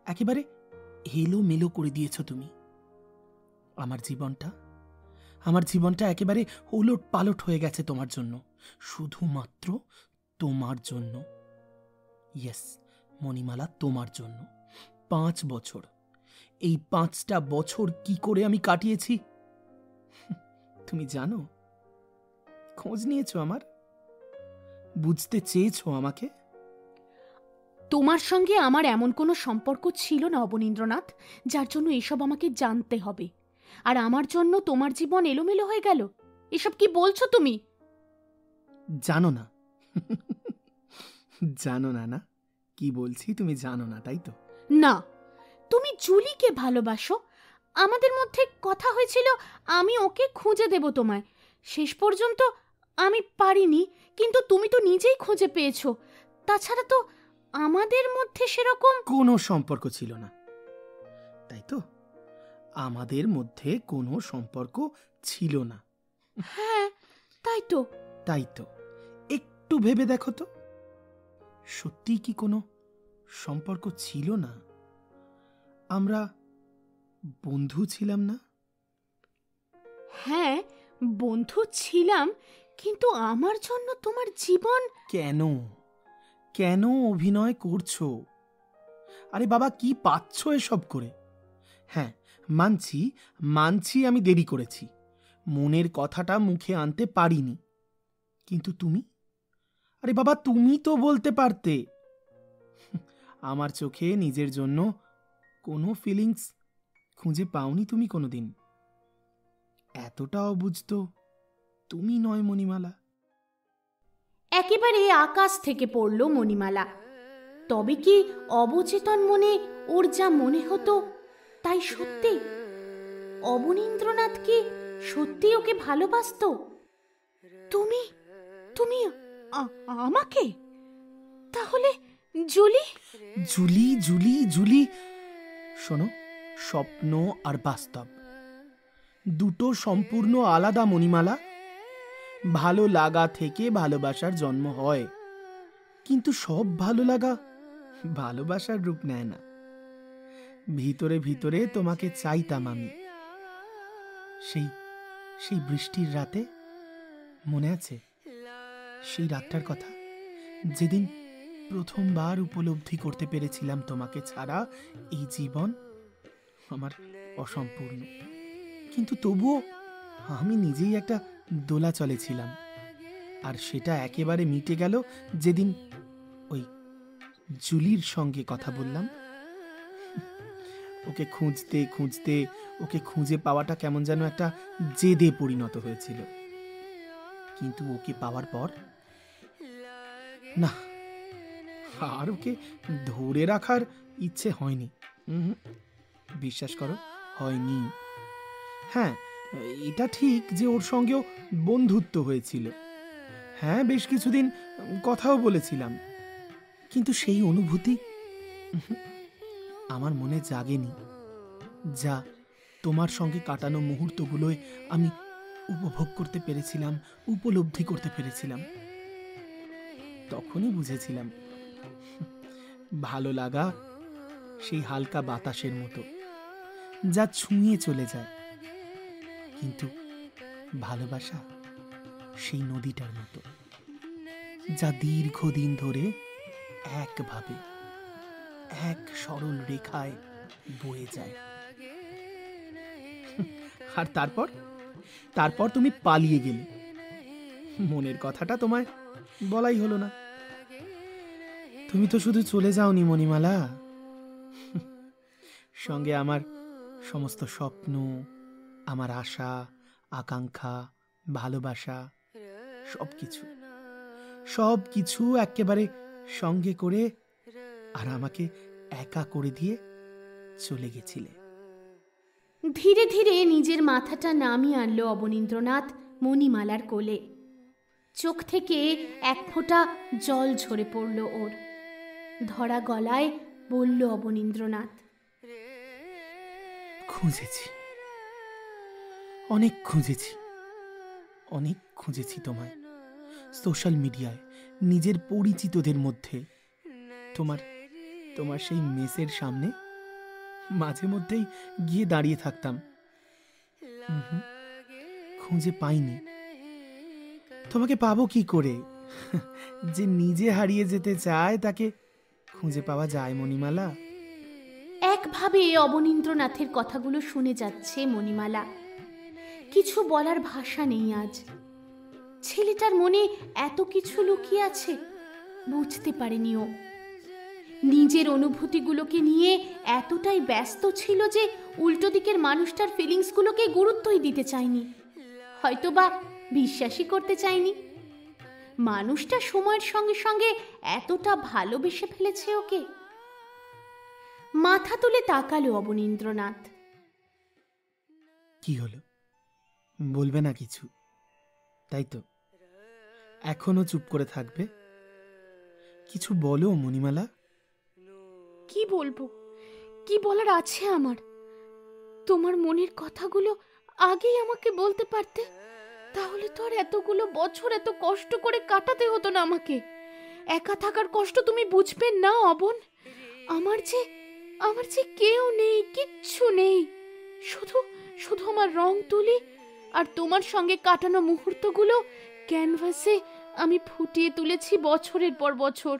S1: একেবারে এলোমেলো করে দিয়েছ তুমি। আমার জীবনটা একেবারে ওলট পালট হয়ে গেছে তোমার জন্য, শুধুমাত্র তোমার জন্য। ইয়েস মণিমালা, তোমার জন্য। 5 বছর, এই 5টা বছর কি করে আমি কাটিয়েছি তুমি জানো? খোঁজ নিয়েছো আমার, বুঝতে চেয়েছো আমাকে।
S2: তোমার সঙ্গে আমার এমন কোনো সম্পর্ক ছিল না অবনীন্দ্রনাথ, যার জন্য এসব আমাকে জানতে হবে। আর আমার জন্য তোমার জীবন এলোমেলো হয়ে গেল। এসব কি বলছো তুমি?
S1: জানো না জানো না? না কি বলছি তুমি জানো না, তাই তো?
S2: না, তুমি জুলিকে ভালোবাসো। আমাদের মধ্যে কথা হয়েছিল আমি ওকে খুঁজে দেব তোমায়। শেষ পর্যন্ত আমি পারিনি, কিন্তু তুমি তো নিজেই খুঁজে পেয়েছো। তাছাড়া তো আমাদের মধ্যে সেরকম
S1: কোনো সম্পর্ক ছিল না, তাই তো? আমাদের মধ্যে কোনো সম্পর্ক ছিল না।
S2: হ্যাঁ, তাই তো।
S1: একটু ভেবে দেখো তো, সত্যি কি কোনো সম্পর্ক ছিল না? আমরা বন্ধু ছিলাম না?
S2: হ্যাঁ, বন্ধু ছিলাম, কিন্তু আমার জন্য তোমার জীবন।
S1: কেন অভিনয় করছো? আরে বাবা, কি পাচ্ছ এসব করে? হ্যাঁ, মানছি আমি দেরি করেছি, মনের কথাটা মুখে আনতে পারিনি। কিন্তু তুমি, আরে বাবা তুমি তো বলতে পারতে। আমার চোখে নিজের জন্য কোনো ফিলিংস খুঁজে পাওনি তুমি কোনোদিন। এতটা অবুঝ তো তুমি নয় মণিমালা।
S2: একেবারে আকাশ থেকে পড়ল মণিমালা। তবে কি অবচেতন মনে ওর যা মনে হতো তাই সত্যি? অবনীন্দ্রনাথ কি সত্যি ওকে ভালোবাসতো? তুমি তুমি আমাকে? তাহলে জুলি?
S1: জুলি জুলি জুলি শোনো, স্বপ্ন আর বাস্তব দুটো সম্পূর্ণ আলাদা মণিমালা। ভালো লাগা থেকে ভালোবাসার জন্ম হয়, কিন্তু সব ভালো লাগা ভালোবাসার রূপ নেয় না। ভিতরে ভিতরে তোমাকে চাইতাম আমি। সেই সেই বৃষ্টির রাতে মনে আছে? সেই রাতটার কথা, যেদিন প্রথমবার উপলব্ধি করতে পেরেছিলাম তোমাকে ছাড়া এই জীবন আমার অসম্পূর্ণ। কিন্তু তবুও আমি নিজেই একটা দোলাচলে ছিলাম। আর সেটা একেবারে মিটে গেল যেদিন ওই জুলির সঙ্গে কথা বললাম। ওকে খুঁজতে খুঁজতে ওকে খুঁজে পাওয়াটা কেমন যেন একটা জেদে পরিণত হয়েছিল। কিন্তু ওকে পাওয়ার পর না, আর ওকে ধরে রাখার ইচ্ছে হয়নি। বিশ্বাস করো, হয়নি। হ্যাঁ, এটা ঠিক যে ওর সঙ্গেও বন্ধুত্ব হয়েছিল। হ্যাঁ, বেশ কিছুদিন কথাও বলেছিলাম। কিন্তু সেই অনুভূতি আমার মনে জাগেনি, যা তোমার সঙ্গে কাটানো মুহূর্তগুলোয় আমি উপভোগ করতে পেরেছিলাম, উপলব্ধি করতে পেরেছিলাম। তখনই বুঝেছিলাম ভালো লাগা সেই হালকা বাতাসের মতো, যা ছুঁয়ে চলে যায়। কিন্তু ভালোবাসা সেই নদীটার মতো, যা দীর্ঘদিন ধরে একভাবে এক সরল রেখায় বয়ে যায়। আর তারপর তুমি পালিয়ে গেলে। মনের কথাটা তোমায় বলাই হলো না। তুমি তো শুধু চলে যাওনি মণিমালা, সঙ্গে আমার সমস্ত স্বপ্ন, আমার আশা, আকাঙ্ক্ষা, ভালোবাসা, সবকিছু একেবারে সঙ্গে করে আর আমাকে একা করে দিয়ে চলে গেছিলে।
S2: ধীরে ধীরে নিজের মাথাটা নামিয়ে আনলো অবনীন্দ্রনাথ মণিমালার কোলে। চোখ থেকে এক ফোঁটা জল ঝরে পড়ল ওর। ধরা গলায় বলল অবনীন্দ্রনাথ,
S1: খুঁজেছি, অনেক খুঁজেছি তোমায়। সোশ্যাল মিডিয়ায়, নিজের পরিচিতদের মধ্যে। তোমার সেই মেসের সামনে মাঝে মধ্যেই গিয়ে দাঁড়িয়ে থাকতাম। খুঁজে পাইনি। তোমাকে পাবো কি করে? যে নিজে হারিয়ে যেতে চায় তাকে খুঁজে পাওয়া যায় মণিমালা?
S2: একভাবে অবনীন্দ্রনাথের কথাগুলো শুনে যাচ্ছে মণিমালা। কিছু বলার ভাষা নেই আজ। ছেলেটার মনে এত কিছু লুকিয়ে আছে, বুঝতে পারেনি ও। নিজের অনুভূতিগুলোকে নিয়ে এতটাই ব্যস্ত ছিল যে উল্টো দিকের মানুষটার ফিলিংসগুলোকে গুরুত্বই দিতে চায়নি, হয়তোবা বিশ্বাসই করতে চায়নি। মানুষটা সময়ের সঙ্গে সঙ্গে এতটা ভালোবেসে ফেলেছে ওকে। মাথা তুলে তাকালো অবনীন্দ্রনাথ।
S1: কি হলো, বলবে না কিছু? তাই তো, এখনো চুপ করে থাকবে? কিছু বলো মণিমালা।
S2: কি বলবো, কি বলার আছে আমার? তোমার মনের কথাগুলো আগেই আমাকে বলতে পারতে, তাহলে তো আর এতগুলো বছর এত কষ্ট করে কাটাতে হতো না আমাকে। একা থাকার কষ্ট তুমি বুঝবে না অবন। আমার যে কেউ নেই, কিচ্ছু নেই। শুধু আমার রং তুলি আর তোমার সঙ্গে কাটানো মুহূর্তগুলো ক্যানভাসে আমি ফুটিয়ে তুলেছি বছরের পর বছর।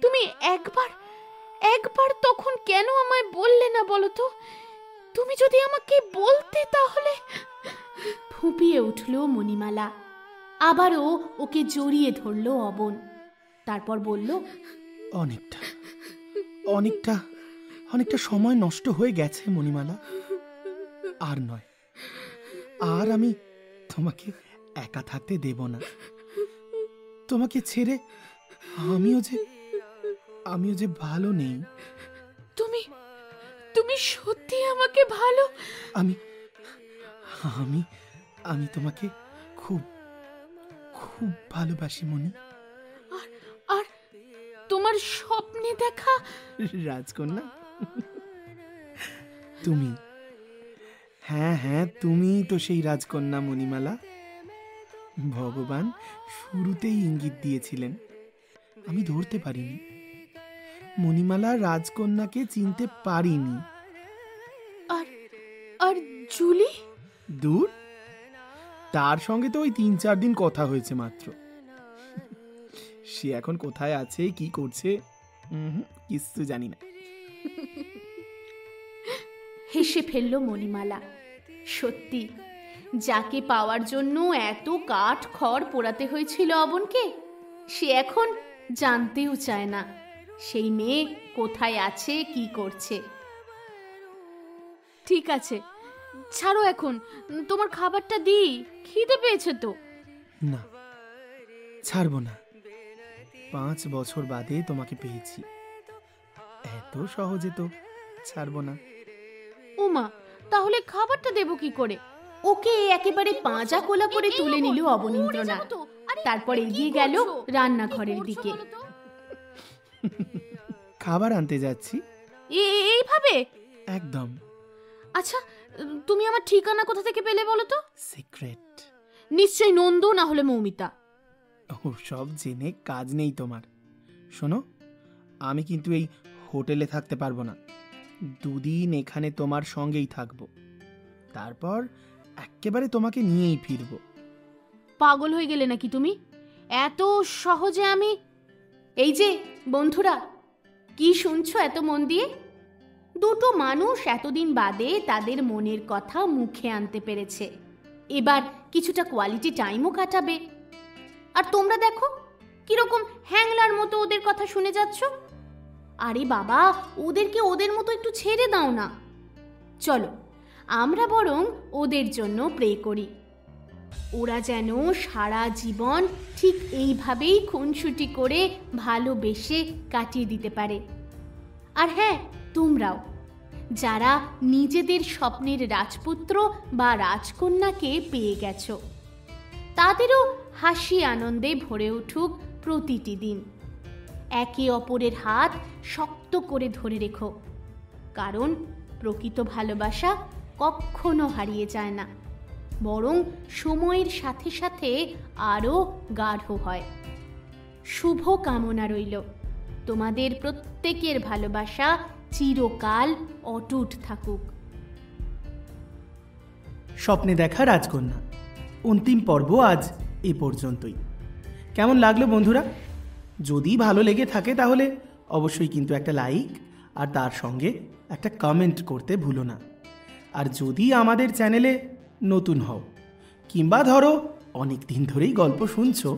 S2: তুমি একবার তখন কেন আমায় বললে না বলো তো? তুমি যদি আমাকে বলতে তাহলে। ফুঁপিয়ে উঠল মণিমালা। আবারও ওকে জড়িয়ে ধরল অবন। তারপর বলল,
S1: অনেকটা সময় নষ্ট হয়ে গেছে মণিমালা। আর নয়, আর আমি তোমাকে একা থাকতে দেব না। তোমাকে ছেড়ে আমিও যে ভালো নেই।
S2: তুমি সত্যি আমাকে ভালো?
S1: আমি তোমাকে খুব খুব ভালোবাসি মণি।
S2: আর তোমার স্বপ্নে দেখা
S1: রাজকন্যা তুমি। হ্যাঁ, তুমি তো সেই রাজকন্যা মণিমালা। ভগবান শুরুতেই ইঙ্গিত দিয়েছিলেন, আমি ধরতে পারিনি। মণিমালা রাজকন্যাকে চিনতে পারিনি।
S5: আর জুলি?
S1: দূর, তার সঙ্গে তো ওই 3-4 দিন কথা হয়েছে মাত্র। সে এখন কোথায় আছে, কি করছে, কিছু জানি না।
S2: হেসে ফেলল মণিমালা। সত্যি, যাকে পাওয়ার জন্য এত কাঠ খড় পোড়াতে হয়েছিল অবনকে, সে এখন জানতেও চায় না সেই মেয়ে কোথায় আছে, কি করছে।
S5: ঠিক আছে, ছাড়ো এখন, তোমার খাবারটা দিই, খিদে পেয়েছে তো।
S1: না, ছাড়বো না। 5 বছর বাদে তোমাকে পেয়েছি, এত সহজে তো ছাড়বো না।
S5: ওমা, তাহলে খাবারটা দেবো কি করে?
S2: ওকে একেবারে পাঁজা কোলা করে তুলে নিল অবনীন্দ্রনাথ। তারপর এগিয়ে গেল রান্নাঘরের দিকে।
S1: খাবার আনতে যাচ্ছি।
S5: এইভাবে?
S1: একদম।
S5: আচ্ছা, তুমি আমার ঠিকানা কোথা থেকে পেলে বলো তো?
S1: সিক্রেট।
S5: নিশ্চয়ই নন্দু, না হলে মৌমিতা।
S1: ও সব জেনে কাজ নেই তোমার। শোনো, আমি কিন্তু এই হোটেলে থাকতে পারবো না। 2 দিন এখানে তোমার সঙ্গেই থাকবো, তারপর একেবারে তোমাকে নিয়েই ফিরবো।
S2: পাগল হয়ে গেলে নাকি তুমি? এত সহজে আমি... এই যে বন্ধুরা, কি শুনছো এত মন দিয়ে? দুটো মানুষ এতদিন বাদে তাদের মনের কথা মুখে আনতে পেরেছে। এবার কিছুটা কোয়ালিটি টাইমও কাটাবে। আর তোমরা দেখো কিরকম হ্যাংলার মতো ওদের কথা শুনে যাচ্ছ। আরে বাবা, ওদেরকে ওদের মতো একটু ছেড়ে দাও না। চলো, আমরা বরং ওদের জন্য প্রে করি। ওরা যেন সারা জীবন ঠিক এইভাবেই খুনসুটি করে ভালোবেসে কাটিয়ে দিতে পারে। আর হ্যাঁ, তোমরাও যারা নিজেদের স্বপ্নের রাজপুত্র বা রাজকন্যাকে পেয়ে গেছো, তাদেরও হাসি আনন্দে ভরে উঠুক প্রতিটি দিন। একে অপরের হাত শক্ত করে ধরে রেখো, কারণ প্রকৃত ভালোবাসা কখনো হারিয়ে যায় না, বরং সময়ের সাথে সাথে আরও গাঢ় হয়। শুভ কামনা রইল তোমাদের প্রত্যেকের ভালোবাসা চিরকাল অটুট থাকুক।
S1: স্বপ্নে দেখা রাজকন্যা অন্তিম পর্ব আজ এ পর্যন্তই। কেমন লাগলো বন্ধুরা? যদি ভালো লেগে থাকে তাহলে অবশ্যই কিন্তু একটা লাইক আর তার সঙ্গে একটা কমেন্ট করতে ভুলো না। আর যদি আমাদের চ্যানেলে নতুন হও, কিংবা ধরো অনেক দিন ধরেই গল্প শুনছো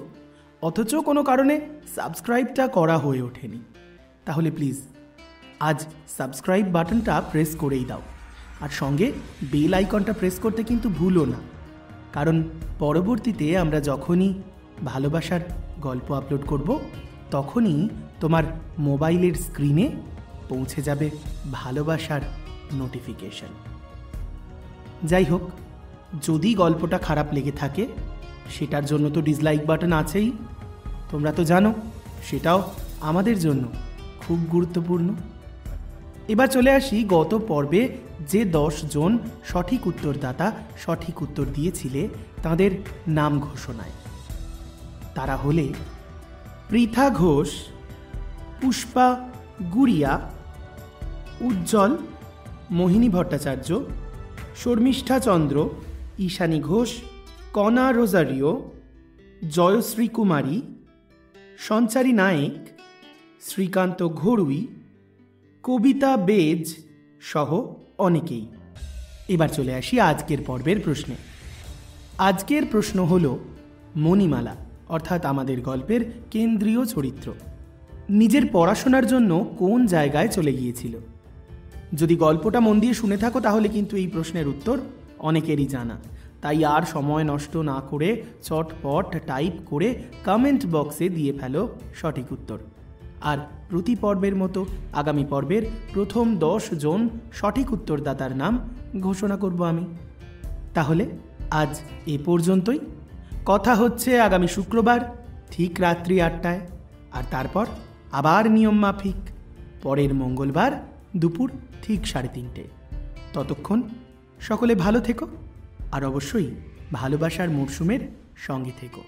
S1: অথচ কোনো কারণে সাবস্ক্রাইবটা করা হয়ে ওঠেনি, তাহলে প্লিজ আজ সাবস্ক্রাইব বাটনটা প্রেস করেই দাও। আর সঙ্গে বেল আইকনটা প্রেস করতে কিন্তু ভুলো না, কারণ পরবর্তীতে আমরা যখনই ভালোবাসার গল্প আপলোড করব তখনই তোমার মোবাইলের স্ক্রিনে পৌঁছে যাবে ভালোবাসার নোটিফিকেশন। যাই হোক, যদি গল্পটা খারাপ লেগে থাকে সেটার জন্য তো ডিসলাইক বাটন আছেই, তোমরা তো জানো, সেটাও আমাদের জন্য খুব গুরুত্বপূর্ণ। এবার চলে আসি গত পর্বে যে 10 জন সঠিক উত্তরদাতা সঠিক উত্তর দিয়েছিলে তাদের নাম ঘোষণায়। তারা হলে পৃথা ঘোষ, পুষ্পা গুড়িয়া, উজ্জ্বল, মোহিনী ভট্টাচার্য, শর্মিষ্ঠা চন্দ্র, ঈশানী ঘোষ, কণা রোজারিও, জয়শ্রী কুমারী, সঞ্চারী নায়েক, শ্রীকান্ত ঘড়ুই, কবিতা বেজ সহ অনেকেই। এবার চলে আসি আজকের পর্বের প্রশ্নে। আজকের প্রশ্ন হল মণিমালা অর্থাৎ আমাদের গল্পের কেন্দ্রীয় চরিত্র নিজের পড়াশোনার জন্য কোন জায়গায় চলে গিয়েছিল। যদি গল্পটা মন দিয়ে শুনে থাকো তাহলে কিন্তু এই প্রশ্নের উত্তর অনেকেরই জানা, তাই আর সময় নষ্ট না করে চটপট টাইপ করে কমেন্ট বক্সে দিয়ে ফেলো সঠিক উত্তর। আর প্রতি পর্বের মতো আগামী পর্বের প্রথম 10 জন সঠিক উত্তরদাতার নাম ঘোষণা করব আমি। তাহলে আজ এ পর্যন্তই। কথা হচ্ছে আগামী শুক্রবার ঠিক রাত্রি 8টায়, আর তারপর আবার নিয়ম মাফিক পরের মঙ্গলবার দুপুর ঠিক 3:30। ততক্ষণ সকলে ভালো থেকো, আর অবশ্যই ভালোবাসার মরশুমের সঙ্গে থেকো।